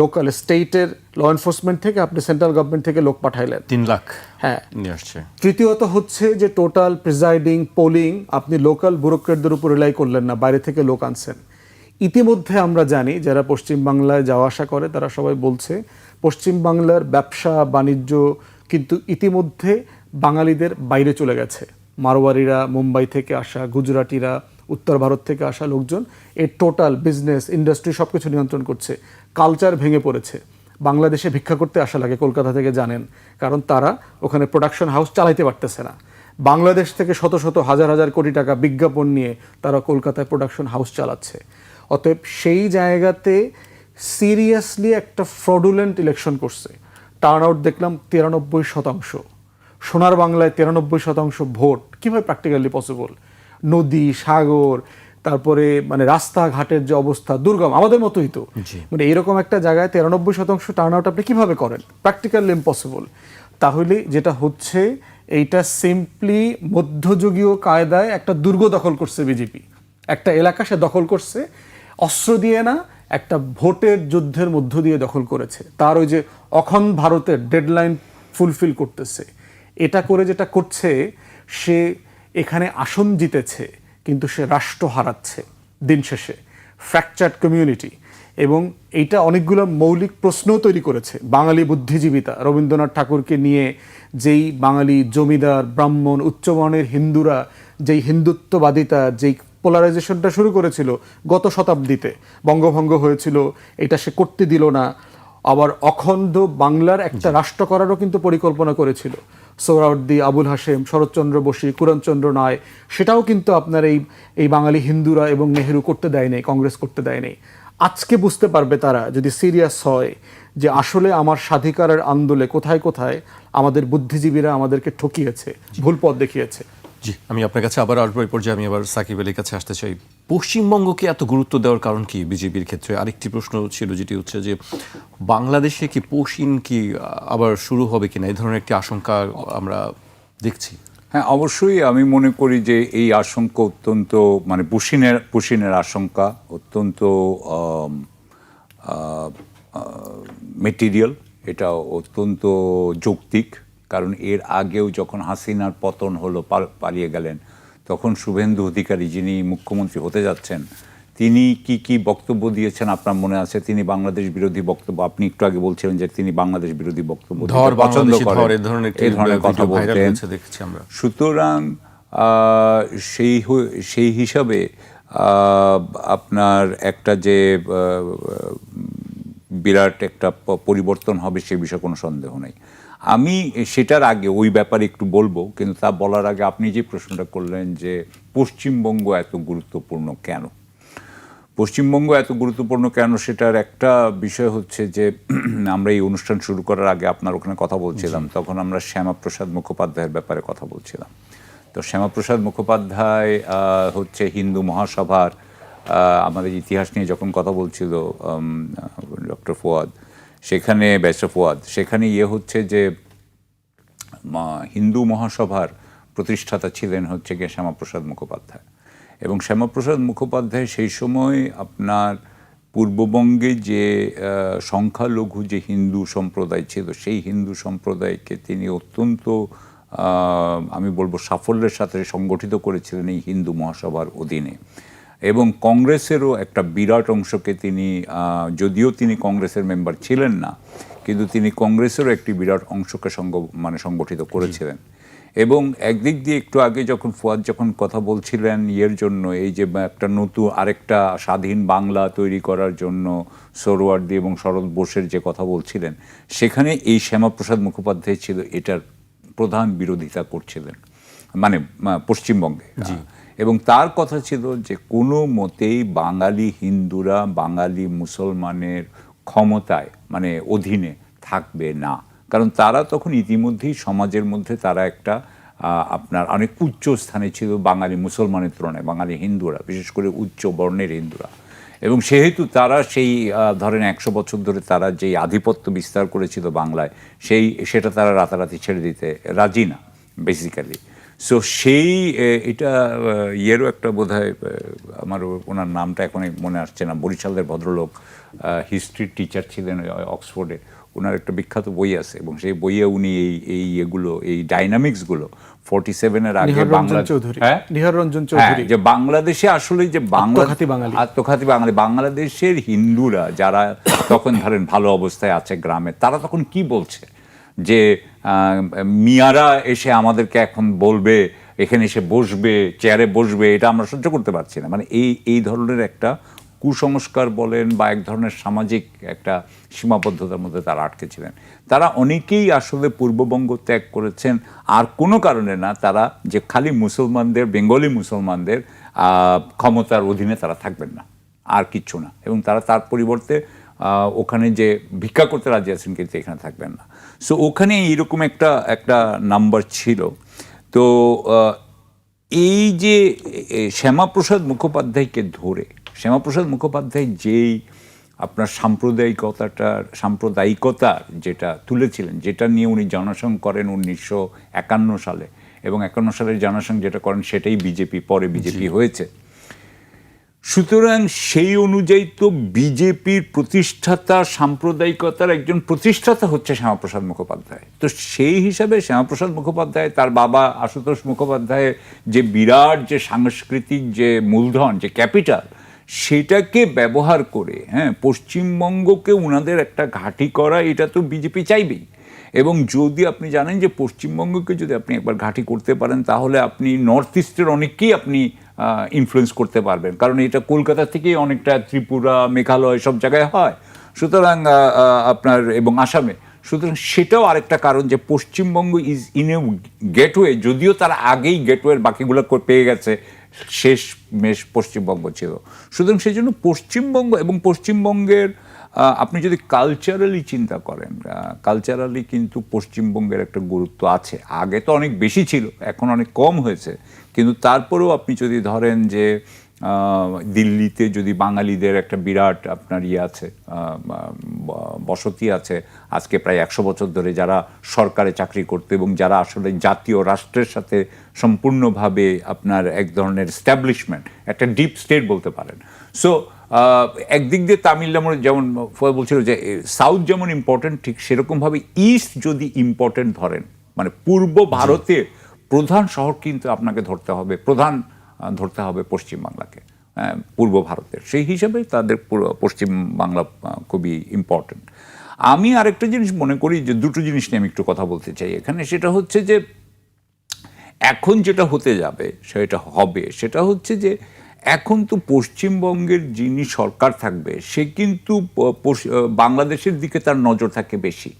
লোকাল স্টেটের ল এনফোর্সমেন্ট থেকে আপনি সেন্ট্রাল গভর্নমেন্ট থেকে লোক পাঠাইলেন 3 লাখ হ্যাঁ নিয়ে আসছে। তৃতীয়ত হচ্ছে যে টোটাল প্রিজাইডিং পোলিং আপনি লোকাল ব্যুরোক্রেটদের উপর রিলাই করলেন না, বাইরে থেকে লোক আনছেন। ইতিমধ্যে আমরা জানি যারা পশ্চিম বাংলায় যাওয়া আসা করে তারা সবাই বলছে পশ্চিম বাংলার ব্যবসা বাণিজ্য কিন্তু ইতিমধ্যে বাঙালিদের বাইরে চলে গেছে। মারোয়ারিরা, মুম্বাই থেকে আসা, গুজরাটিরা, উত্তর ভারত থেকে আসা লোকজন এই টোটাল বিজনেস ইন্ডাস্ট্রি সব কিছু নিয়ন্ত্রণ করছে। কালচার ভেঙে পড়েছে। বাংলাদেশে ভিক্ষা করতে আসা লাগে কলকাতা থেকে, জানেন, কারণ তারা ওখানে প্রোডাকশন হাউস চালাইতে পারতেছে না। বাংলাদেশ থেকে শত শত হাজার হাজার কোটি টাকা বিজ্ঞাপন নিয়ে তারা কলকাতায় প্রোডাকশন হাউস চালাচ্ছে। অতএব সেই জায়গাতে সিরিয়াসলি একটা ফ্রডুলেন্ট ইলেকশন করছে। টার্ন আউট দেখলাম 93%। সোনার বাংলায় 93% ভোট কিভাবে প্র্যাকটিক্যালি পসিবল? নদী, সাগর, তারপরে মানে রাস্তাঘাটের যে অবস্থা দুর্গম, আমাদের মতোই তো, মানে এরকম একটা জায়গায় 93% টার্ন আউট আপনি কিভাবে করেন? Practically impossible. তাহলে যেটা হচ্ছে এইটা সিম্পলি মধ্যযুগীয় কায়দায় একটা দুর্গ দখল করছে বিজেপি, একটা এলাকা সে দখল করছে, অস্ত্র দিয়ে না, একটা ভোটের যুদ্ধের মধ্য দিয়ে দখল করেছে। তার ওই যে অখণ্ড ভারতের ডেডলাইন ফুলফিল করতেছে। এটা করে যেটা করছে, সে এখানে আসন জিতেছে কিন্তু সে রাষ্ট্র হারাচ্ছে দিন শেষে, ফ্র্যাকচার্ড কমিউনিটি। এবং এইটা অনেকগুলো মৌলিক প্রশ্নও তৈরি করেছে। বাঙালি বুদ্ধিজীবিতা রবীন্দ্রনাথ ঠাকুরকে নিয়ে যেই বাঙালি জমিদার, ব্রাহ্মণ, উচ্চবর্ণের হিন্দুরা যেই হিন্দুত্ববাদিতা, যেই পোলারাইজেশনটা শুরু করেছিল গত শতাব্দীতে, বঙ্গভঙ্গ হয়েছিল, এটা সে করতে দিল না। আবার অখণ্ড বাংলার একটা রাষ্ট্র করারও কিন্তু পরিকল্পনা করেছিল। সোহরাওয়ার্দী, আবুল হাশেম, শরৎচন্দ্র বসু, কুরণচন্দ্র রায়, সেটাও কিন্তু আপনার এই বাঙালি হিন্দুরা এবং নেহেরু করতে দেয় নাই, কংগ্রেস করতে দেয় নাই। আজকে বুঝতে পারবে তারা যদি সিরিয়াস হয় যে আসলে আমার স্বাধিকারের আন্দোলনে কোথায় কোথায় আমাদের বুদ্ধিজীবীরা আমাদেরকে ঠকিয়েছে, ভুল পথ দেখিয়েছে। জি, আমি আপনার কাছে আবার আসবো। এই পর্যায়ে আমি আবার সাকিব আলীর কাছে আসতে চাই। পশ্চিমবঙ্গকে এত গুরুত্ব দেওয়ার কারণ কি বিজেপির ক্ষেত্রে? আরেকটি প্রশ্ন ছিল যেটি হচ্ছে যে বাংলাদেশে কি পশ্চিম কি আবার শুরু হবে কিনা, এই ধরনের একটি আশঙ্কা আমরা দেখছি। হ্যাঁ, অবশ্যই আমি মনে করি যে এই আশঙ্কা অত্যন্ত মানে পুশিনের আশঙ্কা অত্যন্ত মেটেরিয়াল, এটা অত্যন্ত যৌক্তিক। কারণ এর আগেও যখন হাসিনার পতন হলো, পালিয়ে গেলেন, তখন শুভেন্দু অধিকারী যিনি মুখ্যমন্ত্রী হতে যাচ্ছেন তিনি কি বক্তব্য দিয়েছেন আপনার মনে আছে? তিনি বাংলাদেশ বিরোধী বক্তব্য, আপনি একটু আগে বলছিলেন যে তিনি বাংলাদেশ বিরোধী বক্তব্য পছন্দ করেন, এই ধরনের কথা বলতেন। সুতরাং সেই হিসাবে আপনার একটা যে বিরাট একটা পরিবর্তন হবে সে বিষয়ে কোনো সন্দেহ নেই। আমি সেটার আগে ওই ব্যাপারে একটু বলবো, কিন্তু তা বলার আগে আপনি যে প্রশ্নটা করলেন যে পশ্চিমবঙ্গ এত গুরুত্বপূর্ণ কেন, পশ্চিমবঙ্গ এত গুরুত্বপূর্ণ কেন, সেটার একটা বিষয় হচ্ছে যে আমরা এই অনুষ্ঠান শুরু করার আগে আপনার ওখানে কথা বলছিলাম, তখন আমরা শ্যামাপ্রসাদ মুখোপাধ্যায়ের ব্যাপারে কথা বলছিলাম। তো শ্যামাপ্রসাদ মুখোপাধ্যায় হচ্ছে হিন্দু মহাসভার আমাদের ইতিহাস নিয়ে যখন কথা বলছিল ডক্টর ফুয়াদ, সেখানে ব্যারিস্টার ফুয়াদ, সেখানে হচ্ছে যে হিন্দু মহাসভার প্রতিষ্ঠাতা ছিলেন হচ্ছে গিয়ে শ্যামাপ্রসাদ মুখোপাধ্যায়। এবং শ্যামাপ্রসাদ মুখোপাধ্যায় সেই সময় আপনার পূর্ববঙ্গে যে সংখ্যালঘু যে হিন্দু সম্প্রদায় ছিল, সেই হিন্দু সম্প্রদায়কে তিনি অত্যন্ত আমি বলবো সাফল্যের সাথে সংগঠিত করেছিলেন এই হিন্দু মহাসভার অধীনে। এবং কংগ্রেসেরও একটা বিরাট অংশকে তিনি, যদিও তিনি কংগ্রেসের মেম্বার ছিলেন না, কিন্তু তিনি কংগ্রেসেরও একটি বিরাট অংশকে সংগঠিত করেছিলেন। এবং একদিক দিয়ে একটু আগে যখন ফুয়াদ যখন কথা বলছিলেন জন্য, এই যে একটা নতুন আরেকটা স্বাধীন বাংলা তৈরি করার জন্য সোহরাওয়ার্দী এবং শরৎ বোসের যে কথা বলছিলেন, সেখানে এই শ্যামাপ্রসাদ মুখোপাধ্যায় ছিল এটার প্রধান বিরোধিতা করছিলেন, মানে পশ্চিমবঙ্গে। এবং তার কথা ছিল যে কোনো মতেই বাঙালি হিন্দুরা বাঙালি মুসলমানের ক্ষমতায় মানে অধীনে থাকবে না, কারণ তারা তখন ইতিমধ্যেই সমাজের মধ্যে তারা একটা আপনার অনেক উচ্চ স্থানে ছিল বাঙালি মুসলমানের তুলনায়, বাঙালি হিন্দুরা বিশেষ করে উচ্চ বর্ণের হিন্দুরা। এবং সেহেতু তারা সেই ধরেন 100 বছর ধরে তারা যেই আধিপত্য বিস্তার করেছিল বাংলায়, সেটা তারা রাতারাতি ছেড়ে দিতে রাজি না বেসিক্যালি। সো সেই এটা একটা বোধহয় আমার ওনার নামটা এখন মনে আসছে না, বরিশালের ভদ্রলোক, হিস্ট্রির টিচার ছিলেন অক্সফোর্ডে, ওনার একটা বিখ্যাত বই আছে এবং সেই বইয়ে উনি এই ডাইনামিক্সগুলো 47-এর আগে যে বাংলাদেশে আসলে যে আত্মঘাতী বাঙালি বাংলাদেশের হিন্দুরা যারা তখন ধরেন ভালো অবস্থায় আছে গ্রামে, তারা তখন কি বলছে যে মিয়ারা এসে আমাদেরকে এখন বলবে, এখানে এসে বসবে, চেয়ারে বসবে, এটা আমরা সহ্য করতে পারছি না। মানে এই ধরনের একটা কুসংস্কার বলেন বা এক ধরনের সামাজিক একটা সীমাবদ্ধতার মধ্যে তারা আটকে ছিলেন। তারা অনেকেই আসলে পূর্ববঙ্গ ত্যাগ করেছেন আর কোনো কারণে না, তারা যে খালি মুসলমানদের, বেঙ্গলি মুসলমানদের ক্ষমতার অধীনে তারা থাকবেন না, আর কিচ্ছু না। এবং তারা তার পরিবর্তে ওখানে যে ভিক্ষা করতে রাজি আছেন, কিন্তু এখানে থাকবেন না। সো ওখানে এইরকম একটা নাম্বার ছিল। তো এই যে শ্যামাপ্রসাদ মুখোপাধ্যায়কে ধরে, শ্যামাপ্রসাদ মুখোপাধ্যায় যেই আপনার সাম্প্রদায়িকতার যেটা তুলেছিলেন, যেটা নিয়ে উনি জনসংঘ করেন 1951 সালে, এবং 51 সালের জনসংঘ যেটা করেন সেটাই বিজেপি, পরে বিজেপি হয়েছে। সুতরাং সেই অনুযায়ী তো বিজেপির প্রতিষ্ঠাতা, সাম্প্রদায়িকতার একজন প্রতিষ্ঠাতা হচ্ছে শ্যামাপ্রসাদ মুখোপাধ্যায়। তো সেই হিসাবে শ্যামাপ্রসাদ মুখোপাধ্যায়, তার বাবা আশুতোষ মুখোপাধ্যায়ের যে বিরাট যে সাংস্কৃতিক যে মূলধন, যে ক্যাপিটাল, সেটাকে ব্যবহার করে পশ্চিমবঙ্গকে উনাদের একটা ঘাঁটি করা, এটা তো বিজেপি চাইবেই। এবং যদি আপনি জানেন যে পশ্চিমবঙ্গকে যদি আপনি একবার ঘাঁটি করতে পারেন, তাহলে আপনি নর্থ ইস্টের অনেককেই আপনি ইনফ্লুয়েন্স করতে পারবেন, কারণ এটা কলকাতা থেকেই অনেকটা ত্রিপুরা, মেঘালয় সব জায়গায় হয়। সুতরাং আপনার এবং আসামে, সুতরাং সেটাও আরেকটা কারণ যে Paschimbanga is in a gateway, যদিও তারা আগেই গেটওয়ের বাকিগুলো পেয়ে গেছে, শেষ মেশ পশ্চিমবঙ্গ ছিল। সুতরাং সেই জন্য পশ্চিমবঙ্গ এবং পশ্চিমবঙ্গের আপনি যদি কালচারালি চিন্তা করেন, কালচারালি কিন্তু পশ্চিমবঙ্গের একটা গুরুত্ব আছে। আগে তো অনেক বেশি ছিল, এখন অনেক কম হয়েছে, কিন্তু তারপরেও আপনি যদি ধরেন যে দিল্লিতে যদি বাঙালিদের একটা বিরাট আপনার আছে, বসতি আছে আজকে প্রায় 100 বছর ধরে, যারা সরকারে চাকরি করতো এবং যারা আসলে জাতীয় রাষ্ট্রের সাথে সম্পূর্ণভাবে আপনার এক ধরনের এস্টাবলিশমেন্ট, একটা ডিপ স্টেট বলতে পারেন। সো একদিক দিয়ে তামিলনাড়ু যেমন বলছিল যে সাউথ যেমন ইম্পর্টেন্ট, ঠিক সেরকমভাবে ইস্ট যদি ইম্পর্টেন্ট ধরেন, মানে পূর্ব ভারতের প্রধান শহর কিন্তু আপনাকে ধরতে হবে পশ্চিমবাংলাকে, পূর্ব ভারতের। সেই হিসাবে তাদের পশ্চিম বাংলা খুবই ইম্পর্টেন্ট। আমি আরেকটা জিনিস মনে করি যে দুটো জিনিস নিয়ে আমি একটু কথা বলতে চাই এখানে, সেটা হচ্ছে যে এখন যেটা হতে যাবে সেটা হচ্ছে যে এখন তো পশ্চিমবঙ্গের যিনি সরকার থাকবে, সে কিন্তু বাংলাদেশের দিকে তার নজর থাকে বেশি।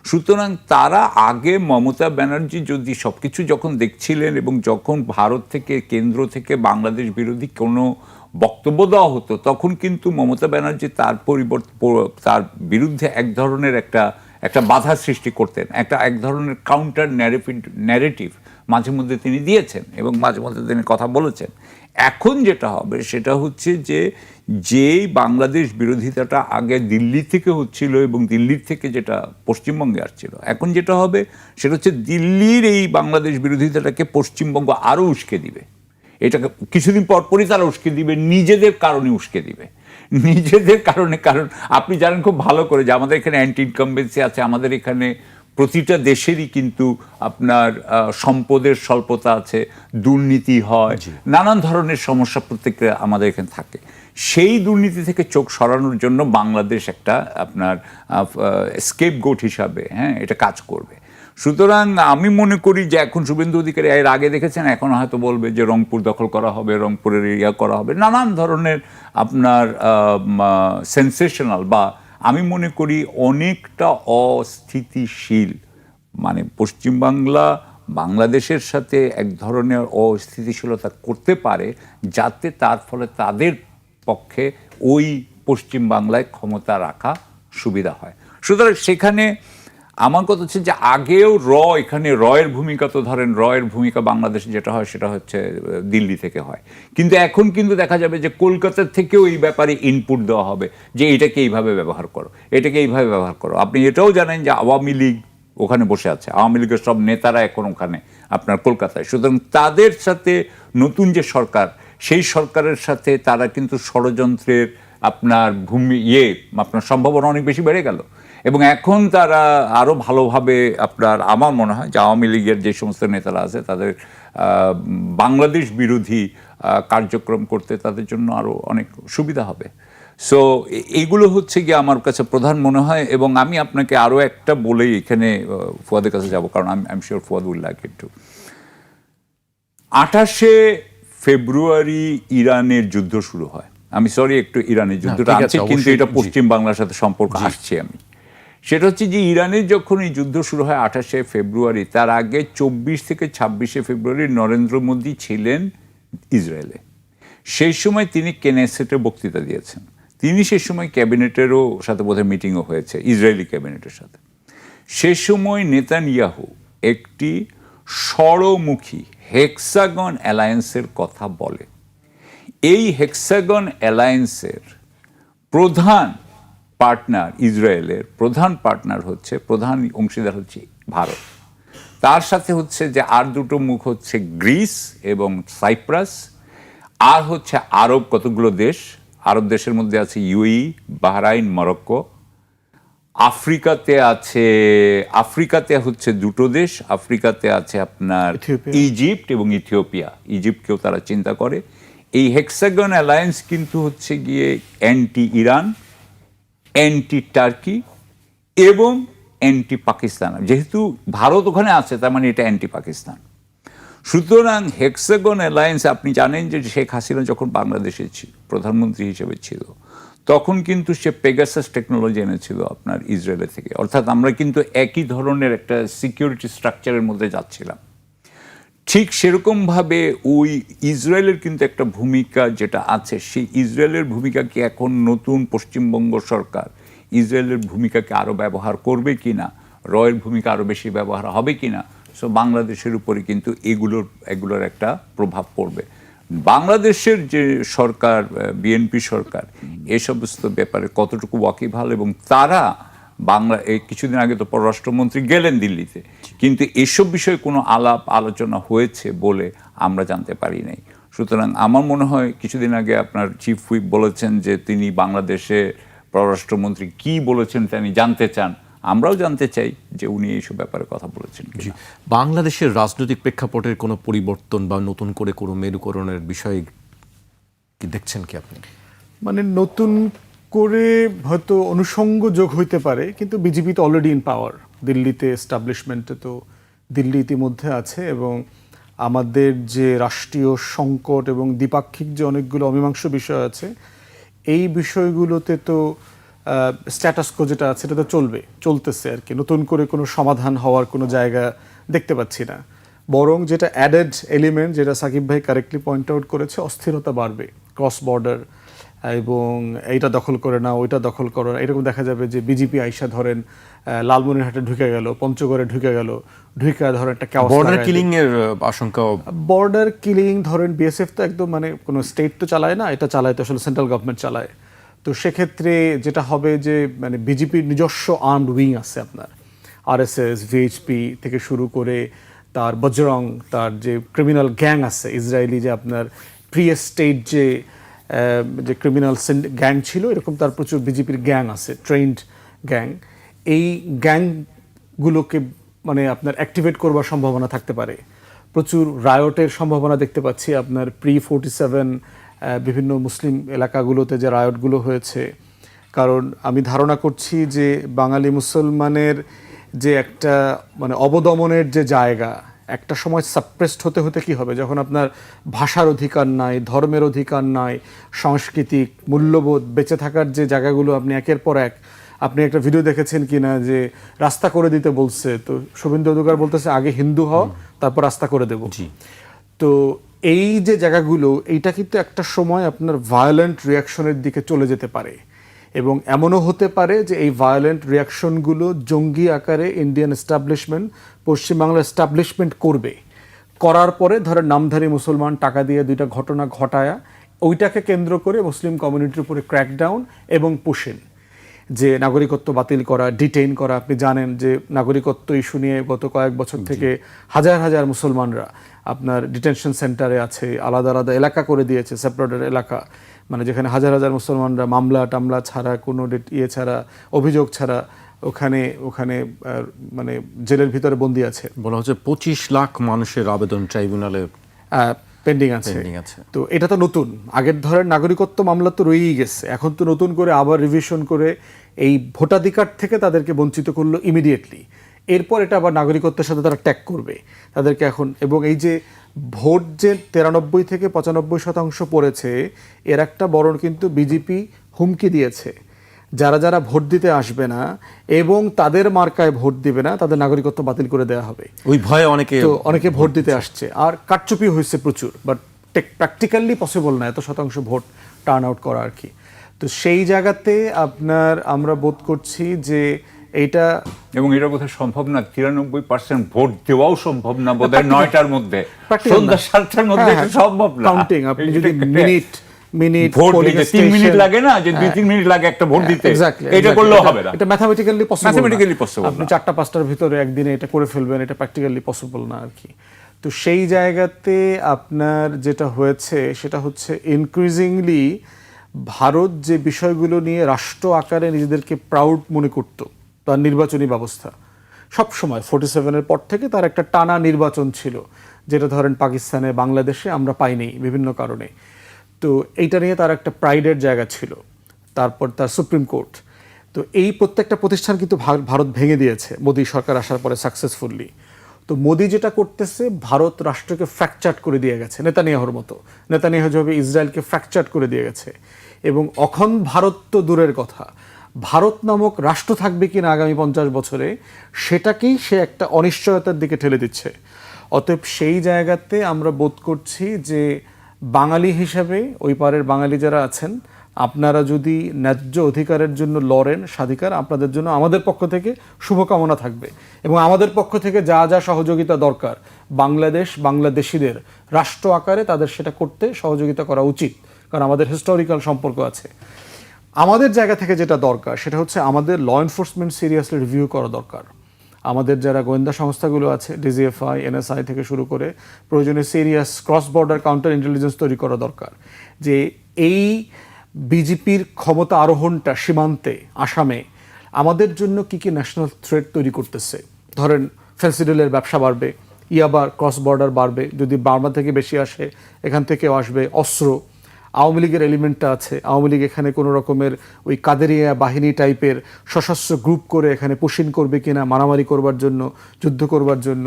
সুতরাং তারা আগে মমতা ব্যানার্জি যদি সব কিছু যখন দেখছিলেন এবং যখন ভারত থেকে, কেন্দ্র থেকে বাংলাদেশ বিরোধী কোনো বক্তব্য দেওয়া হতো, তখন কিন্তু মমতা ব্যানার্জি তার বিরুদ্ধে এক ধরনের একটা বাধা সৃষ্টি করতেন, এক ধরনের কাউন্টার ন্যারেটিভ মাঝে মধ্যে তিনি দিয়েছেন এবং মাঝে মধ্যে তিনি কথা বলেছেন। এখন যেটা হবে সেটা হচ্ছে যে যেই বাংলাদেশ বিরোধিতাটা আগে দিল্লি থেকে হচ্ছিল এবং দিল্লির থেকে যেটা পশ্চিমবঙ্গে আসছিল, এখন যেটা হবে সেটা হচ্ছে দিল্লির এই বাংলাদেশ বিরোধিতাটাকে পশ্চিমবঙ্গ আরও উস্কে দিবে। এটাকে কিছুদিন পরপরই তারা উস্কে দিবে, নিজেদের কারণে উস্কে দিবে, নিজেদের কারণে। কারণ আপনি জানেন খুব ভালো করে যে আমাদের এখানে অ্যান্টি ইনকামবেন্সি আছে, আমাদের এখানে প্রতিটা দেশেরই কিন্তু আপনার সম্পদের স্বল্পতা আছে, দুর্নীতি হয়, নানান ধরনের সমস্যা প্রত্যেকটা আমাদের এখানে থাকে। সেই দুর্নীতি থেকে চোখ সরানোর জন্য বাংলাদেশ একটা আপনার স্কেপগোট হিসাবে এটা কাজ করবে। সুতরাং আমি মনে করি যে এখন শুভেন্দু অধিকারী এর আগে দেখেছেন, এখন হয়তো বলবে যে রংপুর দখল করা হবে, রংপুরের এরিয়া করা হবে, নানান ধরনের আপনার সেন্সেশনাল, বা আমি মনে করি অনেকটা অস্থিতিশীল, মানে পশ্চিমবাংলা বাংলাদেশের সাথে এক ধরনের অস্থিতিশীলতা করতে পারে, যাতে তার ফলে তাদের পক্ষে ওই পশ্চিমবাংলায় ক্ষমতা রাখা সুবিধা হয়। সুতরাং সেখানে আমার কথা হচ্ছে যে আগেও এখানে রয়ের ভূমিকা, তো ধরেন রয়ের ভূমিকা বাংলাদেশে যেটা হয় সেটা হচ্ছে দিল্লি থেকে হয়, কিন্তু এখন কিন্তু দেখা যাবে যে কলকাতার থেকেও এই ব্যাপারে ইনপুট দেওয়া হবে যে এটাকে এইভাবে ব্যবহার করো, এটাকে এইভাবে ব্যবহার করো। আপনি এটাও জানেন যে আওয়ামী লীগ ওখানে বসে আছে, আওয়ামী লীগের সব নেতারা এখন ওখানে আপনার কলকাতায়। সুতরাং তাদের সাথে নতুন যে সরকার, সেই সরকারের সাথে তারা কিন্তু ষড়যন্ত্রের আপনার আপনার সম্ভাবনা অনেক বেশি বেড়ে গেল, এবং এখন তারা আরও ভালোভাবে আপনার, আমার মনে হয় যে আওয়ামী লীগের যে সমস্ত নেতারা আছে তাদের বাংলাদেশ বিরোধী কার্যক্রম করতে তাদের জন্য আরও অনেক সুবিধা হবে। সো এইগুলো হচ্ছে গিয়ে আমার কাছে প্রধান মনে হয়। এবং আমি আপনাকে আরও একটা বলেই এখানে ফুয়াদের কাছে যাব, কারণ I am sure Fuad will like it too. 28শে ফেব্রুয়ারি ইরানের যুদ্ধ শুরু হয়। আমি সরি একটু ইরানের যুদ্ধটা আছে, কিন্তু এটা পশ্চিম বাংলার সাথে সম্পর্ক আসছে। আমি সেটা হচ্ছে যে ইরানের যখন এই যুদ্ধ শুরু হয় 28শে ফেব্রুয়ারি, তার আগে 24 থেকে 26শে ফেব্রুয়ারি নরেন্দ্র মোদী ছিলেন ইসরায়েলে। সেই সময় তিনি কেনেসেটে বক্তৃতা দিয়েছেন। তিনি সেই সময় ক্যাবিনেটেরও সাথে বোধহয় মিটিংও হয়েছে, ইসরায়েলি ক্যাবিনেটের সাথে। সে সময় নেতানিয়াহু একটি ষড়মুখী হেক্সাগন অ্যালায়েন্সের কথা বলে। এই হেক্সাগন অ্যালায়েন্সের প্রধান পার্টনার, ইসরায়েলের প্রধান পার্টনার হচ্ছে, প্রধান অংশীদার হচ্ছে ভারত। তার সাথে হচ্ছে যে আর দুটো মুখ হচ্ছে গ্রিস এবং সাইপ্রাস, আর হচ্ছে আরব কতগুলো দেশ। আরব দেশের মধ্যে আছে ইউএই, বাহরাইন, মরক্কো। আফ্রিকাতে হচ্ছে দুটো দেশ, আফ্রিকাতে আছে আপনার ইজিপ্ট এবং ইথিওপিয়া। ইজিপ্টকেও তারা চিন্তা করে। এই হেক্সাগন অ্যালায়েন্স কিন্তু হচ্ছে গিয়ে অ্যান্টি ইরান, অ্যান্টি টার্কি এবং অ্যান্টি পাকিস্তান। যেহেতু ভারত ওখানে আছে, তার মানে এটা অ্যান্টি পাকিস্তান। সুতরাং হেক্সাগন অ্যালায়েন্স, আপনি জানেন যে শেখ হাসিনা যখন বাংলাদেশে প্রধানমন্ত্রী হিসেবে ছিল, তখন কিন্তু সে পেগাসাস টেকনোলজি এনেছিল আপনার ইসরায়েলের থেকে। অর্থাৎ আমরা কিন্তু একই ধরনের একটা সিকিউরিটি স্ট্রাকচারের মধ্যে যাচ্ছিলাম। ঠিক সেরকমভাবে ওই ইসরায়েলের কিন্তু একটা ভূমিকা যেটা আছে, সেই ইসরায়েলের ভূমিকাকে এখন নতুন পশ্চিমবঙ্গ সরকার ইসরায়েলের ভূমিকাকে আরও ব্যবহার করবে কিনা, রয়ের ভূমিকা আরও বেশি ব্যবহার হবে কিনা, সো বাংলাদেশের উপরে কিন্তু এগুলোর একটা প্রভাব পড়বে। বাংলাদেশের যে সরকার, বিএনপি সরকার, এ সমস্ত ব্যাপারে কতটুকু ওয়াকিবহাল, এবং তারা এই কিছুদিন আগে তো পররাষ্ট্রমন্ত্রী গেলেন দিল্লিতে, কিন্তু এসব বিষয়ে কোনো আলোচনা হয়েছে বলে আমরা জানতে পারি নাই। সুতরাং আমার মনে হয় কিছুদিন আগে আপনার চিফ হুইপ বলেছেন যে তিনি বাংলাদেশে পররাষ্ট্রমন্ত্রী কি বলেছেন তিনি জানতে চান। আমরাও জানতে চাই যে উনি এইসব ব্যাপারে কথা বলেছেন। বাংলাদেশের রাজনৈতিক প্রেক্ষাপটের কোনো পরিবর্তন বা নতুন করে কোনো মেরুকরণের বিষয় কি দেখছেন কি আপনি? মানে নতুন করে হয়তো অনুষঙ্গ যোগ হইতে পারে, কিন্তু বিজেপি তো অলরেডি ইন পাওয়ার। দিল্লিতে এস্টাবলিশমেন্টে তো দিল্লি ইতিমধ্যে আছে, এবং আমাদের যে রাষ্ট্রীয় সংকট এবং দ্বিপাক্ষিক যে অনেকগুলো অমীমাংস বিষয় আছে, এই বিষয়গুলোতে তো স্ট্যাটাসকো যেটা আছে সেটা তো চলতেছে আর কি। নতুন করে কোনো সমাধান হওয়ার কোনো জায়গা দেখতে পাচ্ছি না। বরং যেটা অ্যাডেড এলিমেন্ট, যেটা সাকিব ভাই কারেক্টলি পয়েন্ট আউট করেছে, অস্থিরতা বাড়বে। ক্রস বর্ডার এবং এইটা দখল করে না ওইটা দখল করো না, এরকম দেখা যাবে যে বিজেপি আইসা ধরেন লালমনিরহাটে ঢুকে গেল, পঞ্চগড়ে ঢুকে গেল, ঢুকে ধরেন একটা বর্ডার কিলিং এর আশঙ্কা। বর্ডার কিলিং ধরেন বিএসএফ তো একদম মানে কোনো স্টেট তো চালায় না, এটা চালায় তো আসলে সেন্ট্রাল গভর্নমেন্ট চালায়। তো সেক্ষেত্রে যেটা হবে যে মানে বিজেপির নিজস্ব আর্মড উইং আছে আপনার, আরএসএস, ভিএইচপি থেকে শুরু করে তার বজরং, তার যে ক্রিমিনাল গ্যাং আছে ইসরায়েলি, যে আপনার প্রি স্টেট যে ক্রিমিনাল গ্যাং ছিল, এরকম তার প্রচুর বিজেপির গ্যাং আছে, ট্রেন্ড গ্যাং। এই গ্যাংগুলোকে মানে আপনার অ্যাক্টিভেট করবার সম্ভাবনা থাকতে পারে। প্রচুর রায়টের সম্ভাবনা দেখতে পাচ্ছি আপনার প্রি-47 বিভিন্ন মুসলিম এলাকাগুলোতে যে রায়টগুলো হয়েছে। কারণ আমি ধারণা করছি যে বাঙালি মুসলমানের যে একটা মানে অবদমনের যে জায়গা, একটা সময় সাপ্রেসড হতে হতে কি হবে, যখন আপনার ভাষার অধিকার নাই, ধর্মের অধিকার নাই, সাংস্কৃতিক মূল্যবোধ বেঁচে থাকার যে জায়গাগুলো আপনি একের পর এক, আপনি একটা ভিডিও দেখেছেন কিনা যে রাস্তা করে দিতে বলছে, তো শুভেন্দু অধিকার বলতেছে আগে হিন্দু হও তারপর রাস্তা করে দেব। তো এই যে জায়গাগুলো, এইটা কিন্তু একটা সময় আপনার ভায়োলেন্ট রিয়াকশনের দিকে চলে যেতে পারে, এবং এমনও হতে পারে যে এই ভায়োলেন্ট রিয়াকশনগুলো জঙ্গি আকারে ইন্ডিয়ান এস্টাবলিশমেন্ট, পশ্চিমবাংলার এস্টাবলিশমেন্ট করবে। করার পরে ধরেন নামধারী মুসলমান টাকা দিয়ে দুইটা ঘটনা ঘটায়া ওইটাকে কেন্দ্র করে মুসলিম কমিউনিটির উপরে ক্র্যাকডাউন এবং পুশিং, যে নাগরিকত্ব বাতিল করা, ডিটেইন করা। আপনি জানেন যে নাগরিকত্ব ইস্যু নিয়ে গত কয়েক বছর থেকে হাজার হাজার মুসলমানরা আপনার ডিটেনশন সেন্টারে আছে, আলাদা আলাদা এলাকা করে দিয়েছে, সেপারেটেড এলাকা, মানে যেখানে হাজার হাজার মুসলমানরা মামলা টামলা ছাড়া, কোনো ছাড়া, অভিযোগ ছাড়া ওখানে মানে জেলের ভিতরে বন্দী আছে। বলা হচ্ছে 25 লাখ মানুষের আবেদন ট্রাইব্যুনালে পেন্ডিং আছে। তো এটা তো নতুন, আগের ধরেন নাগরিকত্ব মামলা তো রয়েই গেছে, এখন তো নতুন করে আবার রিভিশন করে এই ভোটাধিকার থেকে তাদেরকে বঞ্চিত করলো ইমিডিয়েটলি। এরপর এটা আবার নাগরিকত্বের সাথে তারা ট্যাগ করবে তাদেরকে এখন। এবং এই যে ভোট যে 93 থেকে 95% পড়েছে, এর একটা বড় কিন্তু বিজেপি হুমকি দিয়েছে, যারা যারা ভোট দিতে আসবে না এবং তাদের মার্কায় ভোট দিবে না তাদের নাগরিকত্ব বাতিল করে দেওয়া হবে। ওই ভয়ে অনেকে ভোট দিতে আসছে, আর কারচুপি হয়েছে প্রচুর, বাট প্র্যাকটিক্যালি পসিবল না এত শতাংশ ভোট টার্ন আউট করা আর কি। তো সেই জায়গাতে আপনার আমরা বোধ করছি যে এইটা, এবং এটা বোধহয় সম্ভব না, 93% ভোট দেওয়াও সম্ভব না বোধহয় 9টার মধ্যে, সন্ধ্যা 7টার মধ্যে এটা সম্ভব না। কাউন্টিং আপনি যদি মিনিট ভোট দিতে 3 মিনিট লাগে না, যে 2-3 মিনিট লাগে একটা ভোট দিতে, এটা করলেও হবে না। এটা ম্যাথমেটিক্যালি পসিবল, আপনি না। 4টা-5টার ভিতরে একদিনে এটা করে ফেলবেন, এটা প্র্যাকটিক্যালি পসিবল না আর কি। তো সেই জায়গাতে আপনার যেটা হয়েছে সেটা হচ্ছে ইনক্রিজিংলি ভারত যে বিষয়গুলো নিয়ে রাষ্ট্র আকারে নিজেদেরকে প্রাউড মনে করত, তার নির্বাচনী ব্যবস্থা সবসময় 47-এর পর থেকে তার একটা টানা নির্বাচন ছিল, যেটা ধরেন পাকিস্তানে, বাংলাদেশে আমরা পাইনি বিভিন্ন কারণে। তো এইটা নিয়ে তার একটা প্রাইডের জায়গা ছিল। তারপর তার সুপ্রিম কোর্ট, তো এই প্রত্যেকটা প্রতিষ্ঠান কিন্তু ভারত ভেঙে দিয়েছে মোদী সরকার আসার পরে সাকসেসফুলি। তো মোদী যেটা করতেছে, ভারত রাষ্ট্রকে ফ্র্যাকচার করে দিয়ে গেছে নেতানিয়াহুর মতো। নেতানিয়াহু যেভাবে ইসরায়েলকে ফ্র্যাকচার করে দিয়ে গেছে, এবং অখন ভারত তো দূরের কথা, ভারত নামক রাষ্ট্র থাকবে কিনা আগামী 50 বছরে সেটাকেই সে একটা অনিশ্চয়তার দিকে ঠেলে দিচ্ছে। অতএব সেই জায়গাতে আমরা বোধ করছি যে বাঙালি হিসাবে ওই পারের বাঙালি যারা আছেন, আপনারা যদি ন্যায্য অধিকারের জন্য লড়েন, স্বাধিকার, আপনাদের জন্য আমাদের পক্ষ থেকে শুভকামনা থাকবে, এবং আমাদের পক্ষ থেকে যা যা সহযোগিতা দরকার বাংলাদেশিদের রাষ্ট্র আকারে তাদের সেটা করতে সহযোগিতা করা উচিত, কারণ আমাদের হিস্টোরিক্যাল সম্পর্ক আছে। আমাদের জায়গা থেকে যেটা দরকার সেটা হচ্ছে আমাদের ল এনফোর্সমেন্ট সিরিয়াসলি রিভিউ করা দরকার। আমাদের যারা গোয়েন্দা সংস্থাগুলো আছে, ডিজিএফআই, এনএসআই থেকে শুরু করে প্রয়োজনে serious cross border counter intelligence তৈরি করা দরকার, যে এই বিজেপির ক্ষমতা আরোহণটা সীমান্তে, আসামে আমাদের জন্য কি কি ন্যাশনাল থ্রেট তৈরি করতেছে। ধরেন ফেন্সিডিলের ব্যবসা বাড়বে, ইয়াবার ক্রস বর্ডার বাড়বে, যদি বার্মা থেকে বেশি আসে এখান থেকেও আসবে, অস্ত্র, আওয়ামী লীগের এলিমেন্টটা আছে, আওয়ামী লীগ এখানে কোনো রকমের ওই কাদেরিয়া বাহিনী টাইপের সশস্ত্র গ্রুপ করে এখানে পুশিং করবে কিনা মারামারি করবার জন্য, যুদ্ধ করবার জন্য।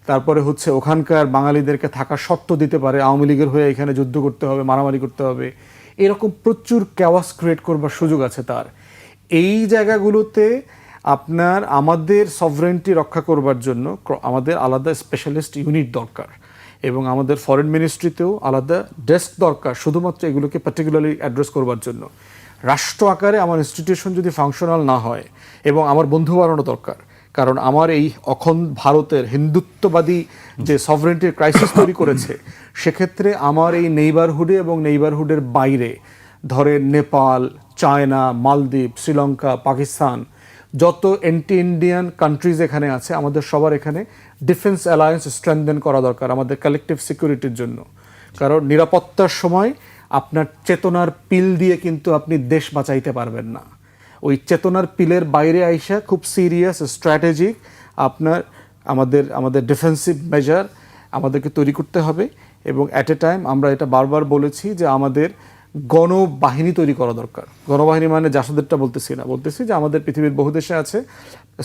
তারপরে হচ্ছে ওখানকার বাঙালিদেরকে থাকার শর্ত দিতে পারে, আওয়ামী লীগের হয়ে এখানে যুদ্ধ করতে হবে, মারামারি করতে হবে, এরকম প্রচুর ক্যাওয়াস ক্রিয়েট করবার সুযোগ আছে তার। এই জায়গাগুলোতে আপনার আমাদের সভরেন্টি রক্ষা করবার জন্য আমাদের আলাদা স্পেশালিস্ট ইউনিট দরকার, এবং আমাদের ফরেন মিনিস্ট্রিতেও আলাদা ডেস্ক দরকার শুধুমাত্র এগুলোকে পার্টিকুলারলি অ্যাড্রেস করবার জন্য। রাষ্ট্র আকারে আমার ইনস্টিটিউশন যদি ফাংশনাল না হয়, এবং আমার বন্ধু বাড়ানো দরকার, কারণ আমার এই অখণ্ড ভারতের হিন্দুত্ববাদী যে সভরেন্টির ক্রাইসিস তৈরি করেছে, সেক্ষেত্রে আমার এই নেইবারহুডে এবং নেইবারহুডের বাইরে ধরেন নেপাল, চায়না, মালদ্বীপ, শ্রীলঙ্কা, পাকিস্তান, যত অ্যান্টি ইন্ডিয়ান কান্ট্রিজ এখানে আছে, আমাদের সবার এখানে ডিফেন্স অ্যালায়েন্স স্ট্রেংথেন করা দরকার আমাদের কালেকটিভ সিকিউরিটির জন্য। কারণ নিরাপত্তার সময় আপনার চেতনার পিল দিয়ে কিন্তু আপনি দেশ বাঁচাইতে পারবেন না। ওই চেতনার পিলের বাইরে আইসা খুব সিরিয়াস স্ট্র্যাটেজিক আমাদের ডিফেন্সিভ মেজার আমাদেরকে তৈরি করতে হবে। এবং অ্যাট এ টাইম আমরা এটা বারবার বলেছি যে আমাদের গণবাহিনী তৈরি করা দরকার। গণবাহিনী মানে জাসদেরটা বলতেছি না, বলতেছি যে আমাদের পৃথিবীর বহু দেশে আছে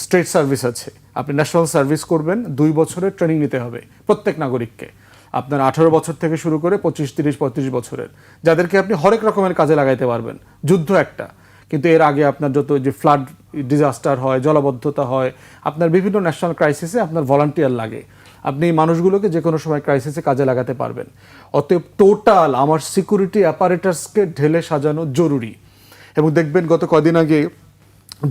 স্টেট সার্ভিস আছে, আপনি ন্যাশনাল সার্ভিস করবেন, 2 বছরের ট্রেনিং নিতে হবে প্রত্যেক নাগরিককে, আপনার 18 বছর থেকে শুরু করে 25, 30, 35 বছরের, যাদেরকে আপনি হরেক রকমের কাজে লাগাইতে পারবেন। যুদ্ধ একটা, কিন্তু এর আগে আপনার যত যে ফ্লাড ডিজাস্টার হয়, জলাবদ্ধতা হয়, আপনার বিভিন্ন ন্যাশনাল ক্রাইসিসে আপনার ভলান্টিয়ার লাগে, আপনি এই মানুষগুলোকে যে কোনো সময় ক্রাইসিসে কাজে লাগাতে পারবেন। অতএব টোটাল আমার সিকিউরিটি অ্যাপারেটাসকে ঢেলে সাজানো জরুরি। এবং দেখবেন গত কদিন আগে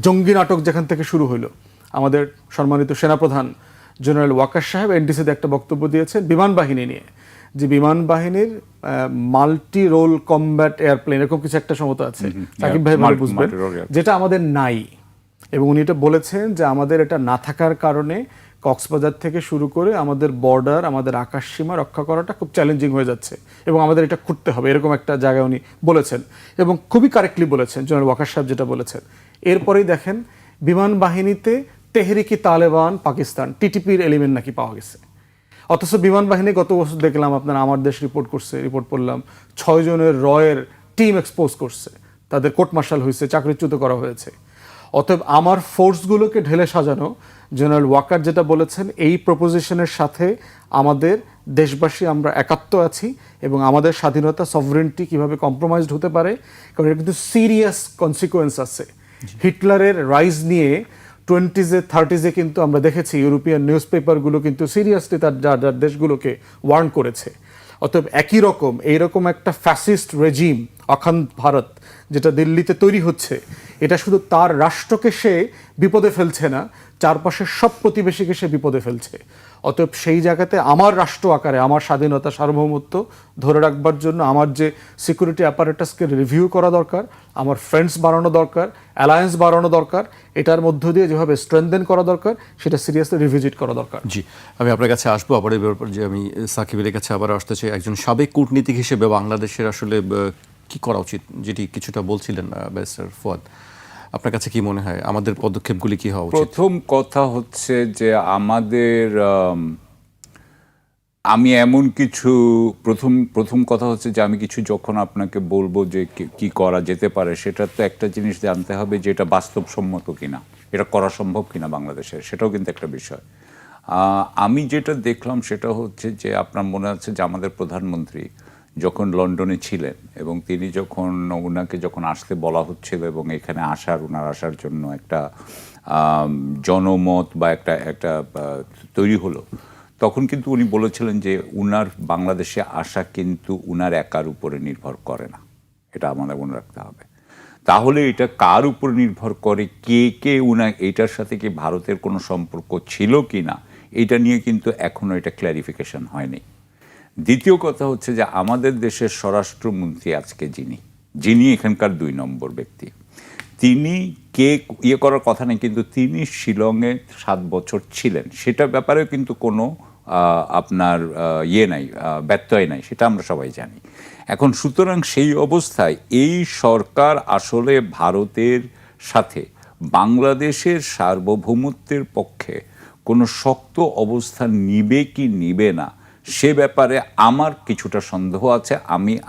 জঙ্গি নাটক যেখান থেকে শুরু হলো, আমাদের সম্মানিত সেনাপ্রধান জেনারেল ওয়াকার সাহেব এনডিসিতে একটা বক্তব্য দিয়েছেন বিমান বাহিনী নিয়ে, যে বিমান বাহিনীর মাল্টি রোল কমব্যাট এয়ারপ্লেন এরকম কিছু একটা সমতা আছে, সাকিব ভাই ভালো বুঝবেন, যেটা আমাদের নাই। এবং উনি এটা বলেছেন যে আমাদের এটা না থাকার কারণে কক্সবাজার থেকে শুরু করে আমাদের বর্ডার, আমাদের আকাশ সীমা রক্ষা করাটা খুব চ্যালেঞ্জিং হয়ে যাচ্ছে এবং আমাদের এটা করতে হবে, এরকম একটা জায়গায় উনি বলেছেন এবং খুবই কারেক্টলি বলেছেন জেনারেল ওয়াকার সাহেব যেটা বলেছেন। এরপরেই দেখেন বিমান বাহিনীতে তেহরিকি তালেবান পাকিস্তান টিটিপির এলিমেন্ট নাকি পাওয়া গেছে, অথচ বিমান বাহিনী গত বছর দেখলাম আপনার আমার দেশ রিপোর্ট পড়লাম 6 জনের রয়ের টিম এক্সপোজ করছে, তাদের কোর্ট মার্শাল হয়েছে, চাকরিচ্যুত করা হয়েছে। অতএব আমার ফোর্সগুলোকে ঢেলে সাজানো, জেনারেল ওয়াকার যেটা বলেছেন, এই প্রপোজিশনের সাথে আমাদের দেশবাসী আমরা একাত্ম আছি এবং আমাদের স্বাধীনতা সভরেন্টি কিভাবে কম্প্রোমাইজড হতে পারে, কারণ এটা কিন্তু সিরিয়াস কনসিকুয়েন্স আছে। হিটলারের রাইজ নিয়ে 20s 30s কিন্তু আমরা দেখেছি ইউরোপিয়ান নিউজ পেপারগুলো কিন্তু সিরিয়াসলি তার দেশগুলোকে ওয়ার্ন করেছে। অতএব একই রকম এইরকম একটা ফ্যাসিস্ট রেজিম অখণ্ড ভারত যেটা দিল্লিতে তৈরি হচ্ছে, এটা শুধু তার রাষ্ট্রকে সে বিপদে ফেলছে না, চারপাশের সব প্রতিবেশীকে সে বিপদে ফেলছে। অতএব সেই জায়গাতে আমার রাষ্ট্র আকারে আমার স্বাধীনতা সার্বভৌমত্ব ধরে রাখবার জন্য আমার যে সিকিউরিটি অ্যাপারেটাসকে রিভিউ করা দরকার, আমার ফ্রেন্ডস বাড়ানো দরকার, অ্যালায়েন্স বাড়ানো দরকার, এটার মধ্য দিয়ে যেভাবে স্ট্রেংথেন করা দরকার সেটা সিরিয়াসলি রিভিজিট করা দরকার। জি, আমি আপনার কাছে আসবো আবার এই ব্যাপারে, যে আমি সাকিবের কাছে আবার আসতে চাই। একজন সাবেক কূটনীতিক হিসেবে বাংলাদেশের আসলে কি করা উচিত, যেটি কিছুটা বলছিলেন ব্যারিস্টার ফুয়াদ, আপনার কাছে কি মনে হয় আমাদের পদক্ষেপগুলি কি হওয়া উচিত? প্রথম কথা হচ্ছে যে আমাদের আমি এমন কিছু প্রথম কথা হচ্ছে যে আমি কিছু যখন আপনাকে বলবো যে কি করা যেতে পারে, সেটা তো একটা জিনিস জানতে হবে যে এটা বাস্তবসম্মত কিনা, এটা করা সম্ভব কিনা বাংলাদেশে, সেটাও কিন্তু একটা বিষয়। আমি যেটা দেখলাম সেটা হচ্ছে যে আপনার মনে আছে যে আমাদের প্রধানমন্ত্রী যখন লন্ডনে ছিলেন এবং তিনি ওনাকে যখন আসতে বলা হচ্ছিল এবং এখানে ওনার আসার জন্য একটা জনমত বা একটা তৈরি হলো, তখন কিন্তু উনি বলেছিলেন যে উনার বাংলাদেশে আসা কিন্তু উনার একার উপরে নির্ভর করে না, এটা আমাদের মনে রাখতে হবে। তাহলে এটা কার উপর নির্ভর করে, কে এটার সাথে কি ভারতের কোনো সম্পর্ক ছিল কি না, এটা নিয়ে কিন্তু এখনো এটা ক্ল্যারিফিকেশন হয়নি। দ্বিতীয় কথা হচ্ছে যে আমাদের দেশের স্বরাষ্ট্রমন্ত্রী আজকে যিনি এখানকার 2 নম্বর ব্যক্তি, তিনি করার কথা নেই, কিন্তু তিনি শিলংয়ে 7 বছর ছিলেন, সেটা ব্যাপারেও কিন্তু কোনো আপনার ব্যত্যয় নাই, সেটা আমরা সবাই জানি। এখন সুতরাং সেই অবস্থায় এই সরকার আসলে ভারতের সাথে বাংলাদেশের সার্বভৌমত্বের পক্ষে কোনো শক্ত অবস্থান নিবে কি নিবে না, সে ব্যাপারে আমার কিছুটা সন্দেহ আছে।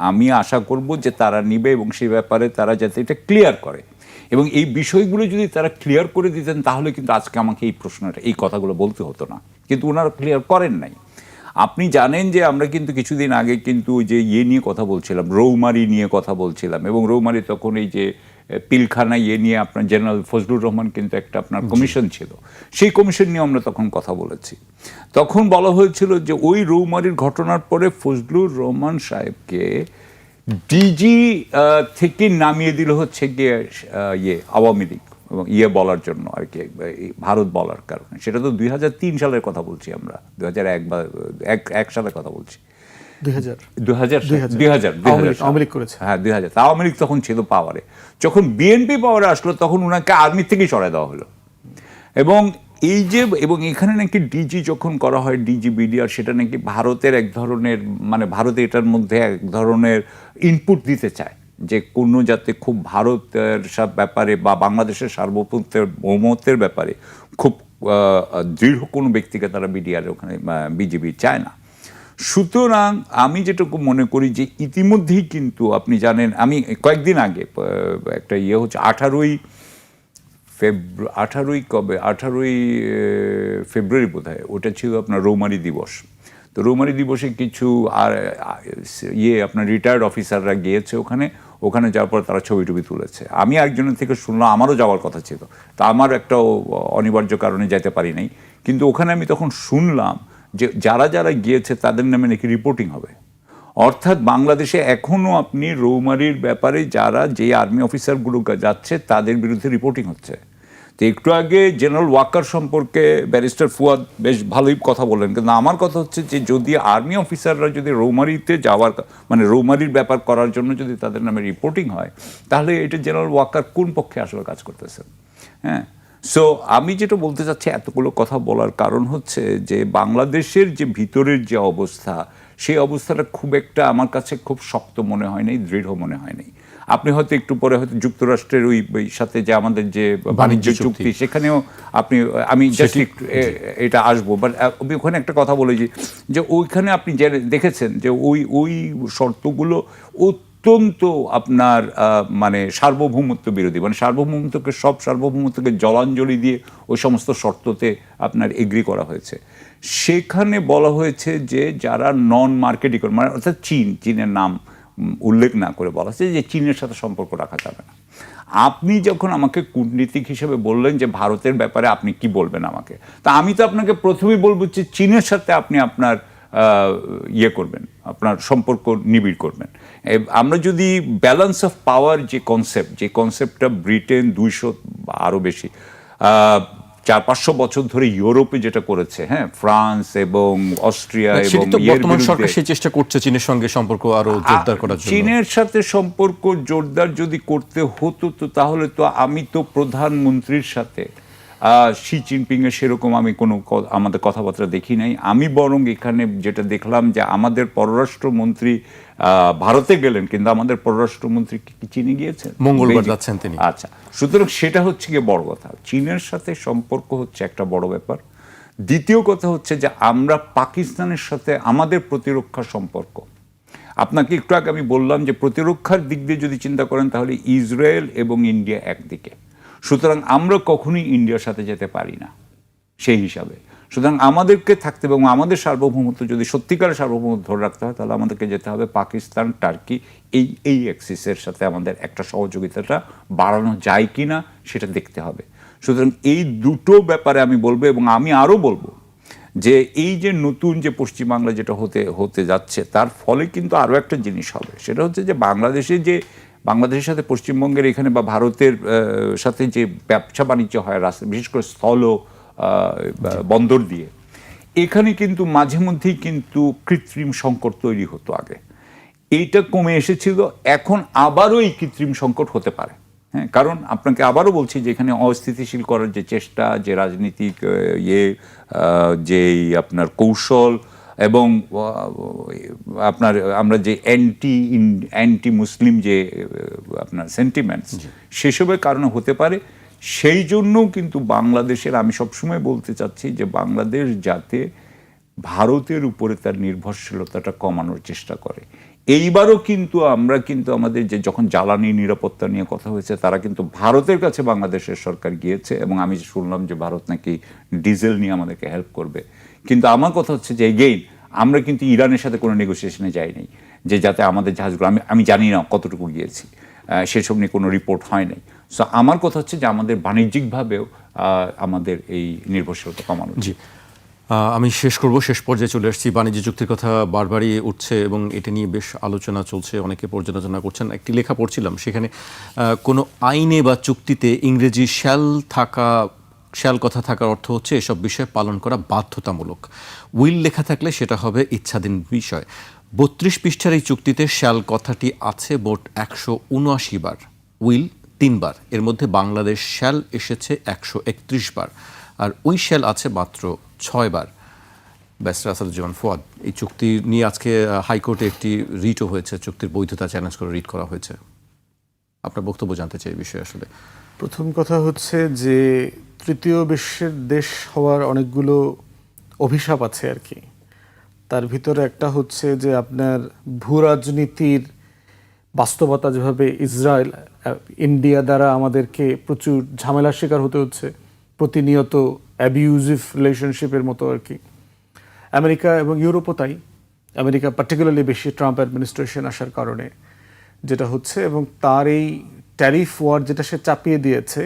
আমি আশা করব যে তারা নিবে এবং সে ব্যাপারে তারা যাতে এটা ক্লিয়ার করে, এবং এই বিষয়গুলো যদি তারা ক্লিয়ার করে দিতেন তাহলে কিন্তু আজকে আমাকে এই কথাগুলো বলতে হতো না, কিন্তু ওনারা ক্লিয়ার করেন নাই। আপনি জানেন যে আমরা কিন্তু কিছুদিন আগে কিন্তু ওই যে নিয়ে কথা বলছিলাম, রৌমারি নিয়ে কথা বলছিলাম, এবং রৌমারি তখন এই যে পিলখানা নিয়ে আপনার জেনারেল ফজলুর রহমান কিন্তু একটা আপনার কমিশন ছিল, সেই কমিশন নিয়ে আমরা তখন কথা বলেছি। তখন বলা হয়েছিল যে ওই রৌমারির ঘটনার পরে ফজলুর রহমান সাহেবকে ডিজি থেকে নামিয়ে দিল হচ্ছে গিয়ে আওয়ামী লীগ এবং বলার জন্য আর কি, ভারত বলার কারণে। সেটা তো 2003 সালের কথা বলছি আমরা, 2001 বা এক সালের কথা বলছি। 2000 আওয়ামী লীগ করেছে। হ্যাঁ 2000। আওয়ামী লীগ তখন ছিল পাওয়ারে। যখন বিএনপি পাওয়ারে আসলো তখন উনাকে আর্মি থেকেই সরাই দেওয়া হলো। এবং এই যে এখানে নাকি ডিজি যখন করা হয়, ডিজি বিডিআর, সেটা নাকি ভারতের এক ধরনের, মানে ভারতে এটার মধ্যে এক ধরনের ইনপুট দিতে চায় যে কোনো যাতে খুব ভারতের সব ব্যাপারে বা বাংলাদেশের সার্বভৌমত্বের ব্যাপারে খুব দৃঢ় কোনো ব্যক্তিকে তারা বিডিআর ওখানে বিজেপি চায় না। সুতরাং আমি যেটুকু মনে করি যে ইতিমধ্যেই কিন্তু আপনি জানেন, আমি কয়েকদিন আগে একটা হচ্ছে 18ই ফেব্রুয়ারি বোধ হয়, ওটা ছিল আপনার রৌমারি দিবস। তো রৌমারি দিবসে কিছু আপনার রিটায়ার্ড অফিসাররা গিয়েছে ওখানে যাওয়ার পর তারা ছবি টবি তুলেছে। আমি একজনের থেকে শুনলাম, আমারও যাওয়ার কথা ছিল, তা আমার একটা অনিবার্য কারণে যেতে পারি নাই। কিন্তু ওখানে আমি তখন শুনলাম যে যারা যারা গিয়েছে তাদের নামে নাকি রিপোর্টিং হবে। অর্থাৎ বাংলাদেশে এখনও আপনি রৌমারির ব্যাপারে যে আর্মি অফিসারগুলো যাচ্ছে তাদের বিরুদ্ধে রিপোর্টিং হচ্ছে। তো একটু আগে জেনারেল ওয়াকার সম্পর্কে ব্যারিস্টার ফুয়াদ বেশ ভালোই কথা বললেন, কিন্তু আমার কথা হচ্ছে যে যদি আর্মি অফিসাররা যদি রৌমারিতে যাওয়ার, মানে রৌমারির ব্যাপার করার জন্য যদি তাদের নামে রিপোর্টিং হয়, তাহলে এটা জেনারেল ওয়াকার কোন পক্ষে আসলে কাজ করতেছেন? হ্যাঁ, সো আমি যেটা বলতে চাচ্ছি, এতগুলো কথা বলার কারণ হচ্ছে যে বাংলাদেশের যে ভিতরের যে অবস্থা, সেই অবস্থাটা খুব একটা আমার কাছে খুব শক্ত মনে হয় নাই, দৃঢ় মনে হয় নাই। আপনি হয়তো একটু পরে হয়তো যুক্তরাষ্ট্রের ওই সাথে যে আমাদের যে বাণিজ্য চুক্তি, সেখানেও আমি জাস্ট এটা আসবো, বাট আমি ওখানে একটা কথা বলেছি যে ওইখানে আপনি দেখেছেন যে ওই শর্তগুলো অত্যন্ত আপনার মানে সার্বভৌমত্ব বিরোধী, মানে সার্বভৌমত্বকে জলাঞ্জলি দিয়ে ওই সমস্ত শর্ততে আপনার এগ্রি করা হয়েছে। সেখানে বলা হয়েছে যে যারা নন মার্কেটিং, মানে অর্থাৎ চীনের নাম উল্লেখ না করে বলা হচ্ছে যে চীনের সাথে সম্পর্ক রাখা যাবে না। আপনি যখন আমাকে কূটনীতিক হিসেবে বললেন যে ভারতের ব্যাপারে আপনি কি বলবেন আমাকে, তা আমি তো আপনাকে প্রথমেই বলবো যে চীনের সাথে আপনি আপনার করবেন, আপনার সম্পর্ক নিবিড় করবেন। আমরা যদি ব্যালেন্স অফ পাওয়ার যে কনসেপ্টটা ব্রিটেন 200 আরও বেশি 400-500 বছর ধরে ইউরোপে যেটা করেছে, হ্যাঁ, ফ্রান্স এবং অস্ট্রিয়া এবং বর্তমান সরকার সেই চেষ্টা করছে চীনের সঙ্গে সম্পর্ক আরো জোরদার করার জন্য। চীনের সাথে সম্পর্ক জোরদার যদি করতে হতো তো তাহলে তো আমি তো প্রধানমন্ত্রীর সাথে শি জিনপিং এর সেরকম আমি আমাদের কথাবার্তা দেখি নাই। আমি বরং এখানে যেটা দেখলাম যে আমাদের পররাষ্ট্রমন্ত্রী ভারতে গেলেন, কিন্তু আমাদের পররাষ্ট্রমন্ত্রী কি চীনে গিয়েছেন? মঙ্গলবার যাচ্ছেন তিনি। আচ্ছা, সুতরাং সেটা হচ্ছে গিয়ে বড় কথা। চীনের সাথে সম্পর্ক হচ্ছে একটা বড় ব্যাপার। দ্বিতীয় কথা হচ্ছে যে আমরা পাকিস্তানের সাথে আমাদের প্রতিরক্ষা সম্পর্ক, আপনাকে একটু আগে আমি বললাম যে প্রতিরক্ষার দিক দিয়ে যদি চিন্তা করেন তাহলে ইসরায়েল এবং ইন্ডিয়া একদিকে, সুতরাং আমরা কখনোই ইন্ডিয়ার সাথে যেতে পারি না সেই হিসাবে। সুতরাং আমাদেরকে থাকতে এবং আমাদের সার্বভৌমত্ব যদি সত্যিকারের সার্বভৌমত্ব ধরে রাখতে হয় তাহলে আমাদেরকে যেতে হবে পাকিস্তান, টার্কি এই অ্যাক্সিসের সাথে আমাদের একটা সহযোগিতাটা বাড়ানো যায় কি না সেটা দেখতে হবে। সুতরাং এই দুটো ব্যাপারে আমি বলবো, এবং আমি আরও বলবো যে এই যে নতুন যে পশ্চিমবাংলা যেটা হতে যাচ্ছে তার ফলে কিন্তু আরও একটা জিনিস হবে, সেটা হচ্ছে যে বাংলাদেশের সাথে পশ্চিমবঙ্গের এখানে বা ভারতের সাথে যে ব্যবসা বাণিজ্য হয় রাস্তা, বিশেষ করে স্থল বন্দর দিয়ে, এখানে কিন্তু মাঝে মধ্যেই কিন্তু কৃত্রিম সংকট তৈরি হতো আগে, এইটা কমে এসেছিল, এখন আবারও এই কৃত্রিম সংকট হতে পারে। হ্যাঁ, কারণ আপনাকে আবারও বলছি যে এখানে অস্থিতিশীল করার যে চেষ্টা, যে রাজনীতিক যেই আপনার কৌশল এবং আপনার আমরা যে অ্যান্টি মুসলিম যে আপনার সেন্টিমেন্টস, সেসবের কারণে হতে পারে। সেই জন্যও কিন্তু বাংলাদেশের, আমি সবসময় বলতে চাচ্ছি যে বাংলাদেশ যাতে ভারতের উপরে তার নির্ভরশীলতাটা কমানোর চেষ্টা করে। এইবারও কিন্তু আমরা কিন্তু আমাদের যে যখন জ্বালানি নিরাপত্তা নিয়ে কথা হয়েছে, তারা কিন্তু ভারতের কাছে বাংলাদেশের সরকার গিয়েছে, এবং আমি শুনলাম যে ভারত নাকি ডিজেল নিয়ে আমাদেরকে হেল্প করবে। কিন্তু আমার কথা হচ্ছে যে এগেইন আমরা কিন্তু ইরানের সাথে কোনো নেগোসিয়েশনে যাইনি যে যাতে আমাদের জাহাজগুলো, আমি জানি না কতটুকু গিয়েছি, সেসব নিয়ে কোনো রিপোর্ট হয় নাই। সো আমার কথা হচ্ছে যে আমাদের বাণিজ্যিকভাবেও আমাদের এই নির্ভরশীলতা কমানো উচিত। আমি শেষ পর্যায়ে চলে আসছি। বাণিজ্য চুক্তির কথা বারবারই উঠছে এবং এটা নিয়ে বেশ আলোচনা চলছে, অনেকে পর্যালোচনা করছেন। একটি লেখা পড়ছিলাম, সেখানে কোনো আইনে বা চুক্তিতে ইংরেজি শ্যাল কথা থাকার অর্থ হচ্ছে এসব বিষয় পালন করা বাধ্যতামূলক। উইল লেখা থাকলে সেটা হবে ইচ্ছাধীন বিষয়। 32 পৃষ্ঠার এই চুক্তিতে শ্যাল কথাটি আছে মোট 179 বার, উইল 3 বার। এর মধ্যে বাংলাদেশ শ্যাল এসেছে 131 বার, আর উই শ্যাল আছে মাত্র 6 বার। ব্যারিস্টার আসাদুজ্জামান ফুয়াদ, এই চুক্তি নিয়ে আজকে হাইকোর্টে একটি রিটও হয়েছে, চুক্তির বৈধতা চ্যালেঞ্জ করে রিট করা হয়েছে। আপনার বক্তব্য জানতে চাই এই বিষয়ে। আসলে প্রথম কথা হচ্ছে যে তৃতীয় বিশ্বের দেশ হওয়ার অনেকগুলো অভিশাপ আছে আর কি। তার ভিতরে একটা হচ্ছে যে আপনার ভূ রাজনীতির বাস্তবতা, যেভাবে ইসরায়েল ইন্ডিয়া দ্বারা আমাদেরকে প্রচুর ঝামেলার শিকার হতে হচ্ছে, প্রতিনিয়ত অ্যাবিউজিভ রিলেশনশিপের মতো আর কি। আমেরিকা এবং ইউরোপও তাই। আমেরিকা পার্টিকুলারলি বেশি ট্রাম্প অ্যাডমিনিস্ট্রেশন আসার কারণে যেটা হচ্ছে, এবং তার এই ট্যারিফ ওয়ার যেটা সে চাপিয়ে দিয়েছে,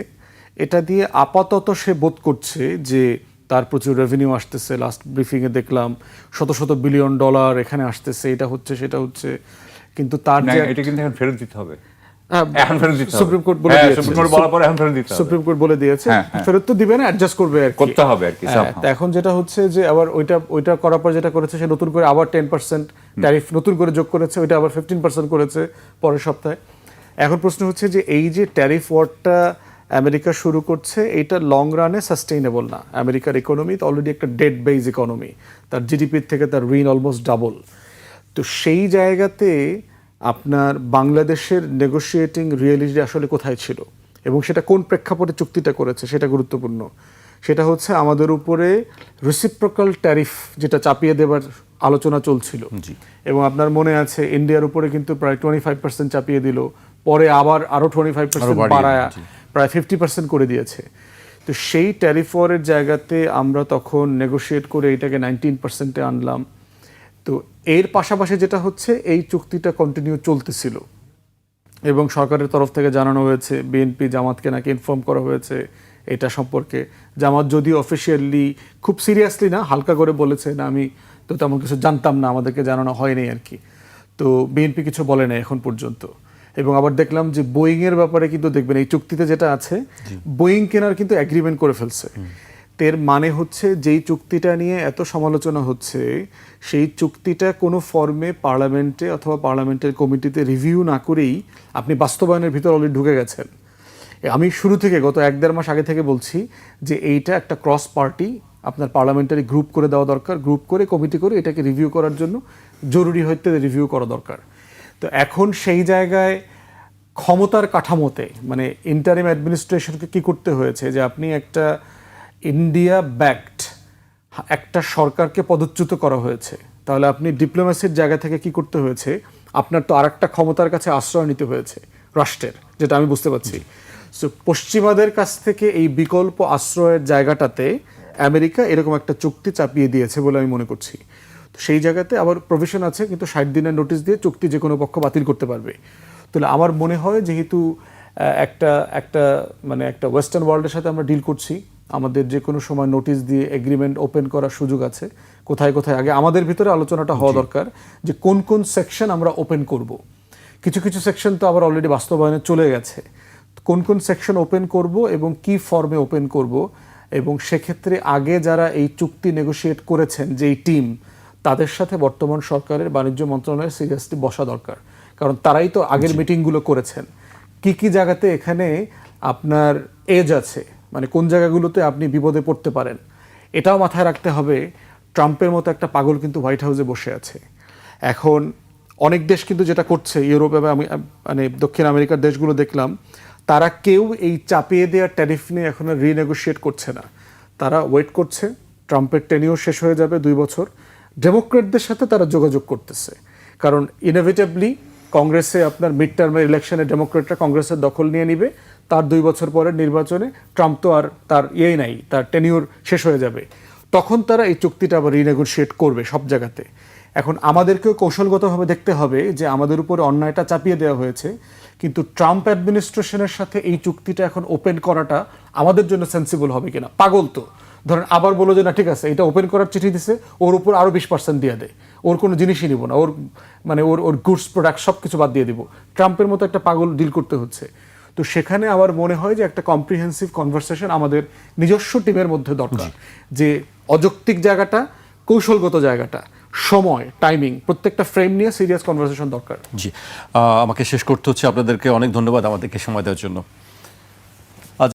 এটা দিয়ে আপাতত সে বোধ করছে যে তার প্রচুর রেভিনিউ আসতেছে। লাস্ট ব্রিফিংয়ে দেখলাম শত শত বিলিয়ন ডলার এখানে আসতেছে, এটা হচ্ছে সেটা হচ্ছে। কিন্তু তার যে এটা কিন্তু এখন ফেরত দিতে হবে। সুপ্রিম কোর্ট বলে দিয়েছে, সুপ্রিম কোর্ট বলে দিয়েছে ফেরত তো দিবে না, অ্যাডজাস্ট করবে আর করতে হবে আর কি। এখন যেটা হচ্ছে যে আবার ওইটা করার পর যেটা করেছে, সে নতুন করে আবার 10% ট্যারিফ নতুন করে যোগ করেছে, ওইটা আবার 15% করেছে পরের সপ্তাহে। এখন প্রশ্ন হচ্ছে যে এই যে ট্যারিফ ওয়ারটা আমেরিকা শুরু করছে, এইটা লং রানে সাস্টেইনেবল না। আমেরিকার ইকোনমি তো অলরেডি একটা ডেড বেজ ইকোনমি, তার জিডিপির থেকে তার ঋণ অলমোস্ট ডাবল। তো সেই জায়গাতে আপনার বাংলাদেশের নেগোশিয়েটিং রিয়েলিটি আসলে কোথায় ছিল এবং সেটা কোন প্রেক্ষাপটে চুক্তিটা করেছে সেটা গুরুত্বপূর্ণ। সেটা হচ্ছে আমাদের উপরে রেসিপ্রোকাল ট্যারিফ যেটা চাপিয়ে দেবার আলোচনা চলছিল, এবং আপনার মনে আছে ইন্ডিয়ার উপরে কিন্তু প্রায় 25% চাপিয়ে দিল, পরে আবার আরো 25% বাড়ায় প্রায় 50% করে দিয়েছে। তো সেই ট্যারিফ ওয়ারের জায়গাতে আমরা তখন নেগোশিয়েট করে এটাকে 19%-এ আনলাম। তো এর পাশাপাশি যেটা হচ্ছে, এই চুক্তিটা কন্টিনিউ চলতেছিল এবং সরকারের তরফ থেকে জানানো হয়েছে, বিএনপি জামাতকে নাকি ইনফর্ম করা হয়েছে এটা সম্পর্কে। জামাত যদিও অফিসিয়ালি খুব সিরিয়াসলি না, হালকা করে বলেছে না আমি তো তেমন কিছু জানতাম না, আমাদেরকে জানানো হয়নি আর কি। তো বিএনপি কিছু বলে না এখন পর্যন্ত। এবং আবার দেখলাম যে বোয়িংয়ের ব্যাপারে কিন্তু দেখবেন এই চুক্তিতে যেটা আছে, বোয়িং কেনার কিন্তু এগ্রিমেন্ট করে ফেলছে। এর মানে হচ্ছে যেই চুক্তিটা নিয়ে এত সমালোচনা হচ্ছে, সেই চুক্তিটা কোনো ফর্মে পার্লামেন্টে অথবা পার্লামেন্টের কমিটিতে রিভিউ না করেই আপনি বাস্তবায়নের ভিতর অলরেডি ঢুকে গেছেন। আমি শুরু থেকে গত 1-1.5 মাস আগে থেকে বলছি যে এইটা একটা ক্রস পার্টি আপনার পার্লামেন্টারি গ্রুপ করে দেওয়া দরকার, গ্রুপ করে কমিটি করে এটাকে রিভিউ করার জন্য জরুরি হইতে রিভিউ করা দরকার। তো এখন সেই জায়গায় ক্ষমতার কাঠামোতে মানে ইন্টারিম অ্যাডমিনিস্ট্রেশনকে কী করতে হয়েছে যে আপনি একটা ইন্ডিয়া ব্যাকড একটা সরকারকে পদচ্যুত করা হয়েছে, তাহলে আপনি ডিপ্লোম্যাসির জায়গা থেকে কি করতে হয়েছে, আপনার তো আরেকটা ক্ষমতার কাছে আশ্রয় নিতে হয়েছে রাষ্ট্রের, যেটা আমি বুঝতে পারছি। সো পশ্চিমাদের কাছ থেকে এই বিকল্প আশ্রয়ের জায়গাটাতে আমেরিকা এরকম একটা চুক্তি চাপিয়ে দিয়েছে বলে আমি মনে করছি। তো সেই জায়গাতে আবার প্রভিশন আছে, কিন্তু 60 দিনের নোটিশ দিয়ে চুক্তি যে কোনো পক্ষ বাতিল করতে পারবে। তাহলে আমার মনে হয় যেহেতু একটা ওয়েস্টার্ন ওয়ার্ল্ডের সাথে আমরা ডিল করছি, আমাদের যে কোনো সময় নোটিশ দিয়ে এগ্রিমেন্ট ওপেন করার সুযোগ আছে। কোথায় কোথায় আগে আমাদের ভিতরে আলোচনাটা হওয়া দরকার যে কোন কোন সেকশন আমরা ওপেন করব। কিছু কিছু সেকশন তো আবার অলরেডি বাস্তবায়নে চলে গেছে, কোন কোন সেকশন ওপেন করব এবং কি ফর্মে ওপেন করব, এবং সেক্ষেত্রে আগে যারা এই চুক্তি নেগোশিয়েট করেছেন যেই টিম, তাদের সাথে বর্তমান সরকারের বাণিজ্য মন্ত্রণালয়ের সিরিয়াসলি বসা দরকার, কারণ তারাই তো আগের মিটিংগুলো করেছেন। কি কি জায়গাতে এখানে আপনার এজ আছে, মানে কোন জায়গাগুলোতে আপনি বিপদে পড়তে পারেন, এটাও মাথায় রাখতে হবে। ট্রাম্পের মতো একটা পাগল কিন্তু হোয়াইট হাউসে বসে আছে। এখন অনেক দেশ কিন্তু যেটা করছে, ইউরোপ এবং মানে দক্ষিণ আমেরিকার দেশগুলো দেখলাম, তারা কেউ এই চাপিয়ে দেওয়া ট্যারিফ নিয়ে এখন রিনেগোশিয়েট করছে না, তারা ওয়েট করছে। ট্রাম্পের টেনিওর শেষ হয়ে যাবে 2 বছর, ডেমোক্রেটদের সাথে তারা যোগাযোগ করতেছে, কারণ ইনএভিটেবলি কংগ্রেসে আপনার মিড টার্মের ইলেকশনে ডেমোক্রেটরা কংগ্রেসের দখল নিয়ে নিবে, তার 2 বছর পরের নির্বাচনে ট্রাম্প তো আর তার নাই, তার টেনিওর শেষ হয়ে যাবে। তখন তারা এই চুক্তিটা আবার রিনেগোশিয়েট করবে সব জায়গাতে। এখন আমাদেরকেও কৌশলগতভাবে দেখতে হবে যে আমাদের উপরে অন্যায়টা চাপিয়ে দেওয়া হয়েছে, কিন্তু ট্রাম্প অ্যাডমিনিস্ট্রেশনের সাথে এই চুক্তিটা এখন ওপেন করাটা আমাদের জন্য সেন্সিবল হবে কিনা। পাগল তো ধরেন আবার বলো যে না ঠিক আছে এটা ওপেন করার চিঠি দিছে, ওর উপর আরও 20% দিয়ে দেয়, ওর কোনো জিনিসই নিব না, ওর মানে ওর গুডস প্রোডাক্ট সব কিছু বাদ দিয়ে দিব। ট্রাম্পের মতো একটা পাগল ডিল করতে হচ্ছে। তো সেখানে আমার মনে হয় যে একটা কম্প্রিহেন্সিভ কনভারসেশন আমাদের নিজস্ব টিমের মধ্যে দরকার, যে অযৌক্তিক জায়গাটা, কৌশলগত জায়গাটা, সময়, টাইমিং, প্রত্যেকটা ফ্রেম নিয়ে সিরিয়াস কনভারসেশন দরকার। জি, আমাকে শেষ করতে হচ্ছে। আপনাদেরকে অনেক ধন্যবাদ আমাদেরকে সময় দেওয়ার জন্য।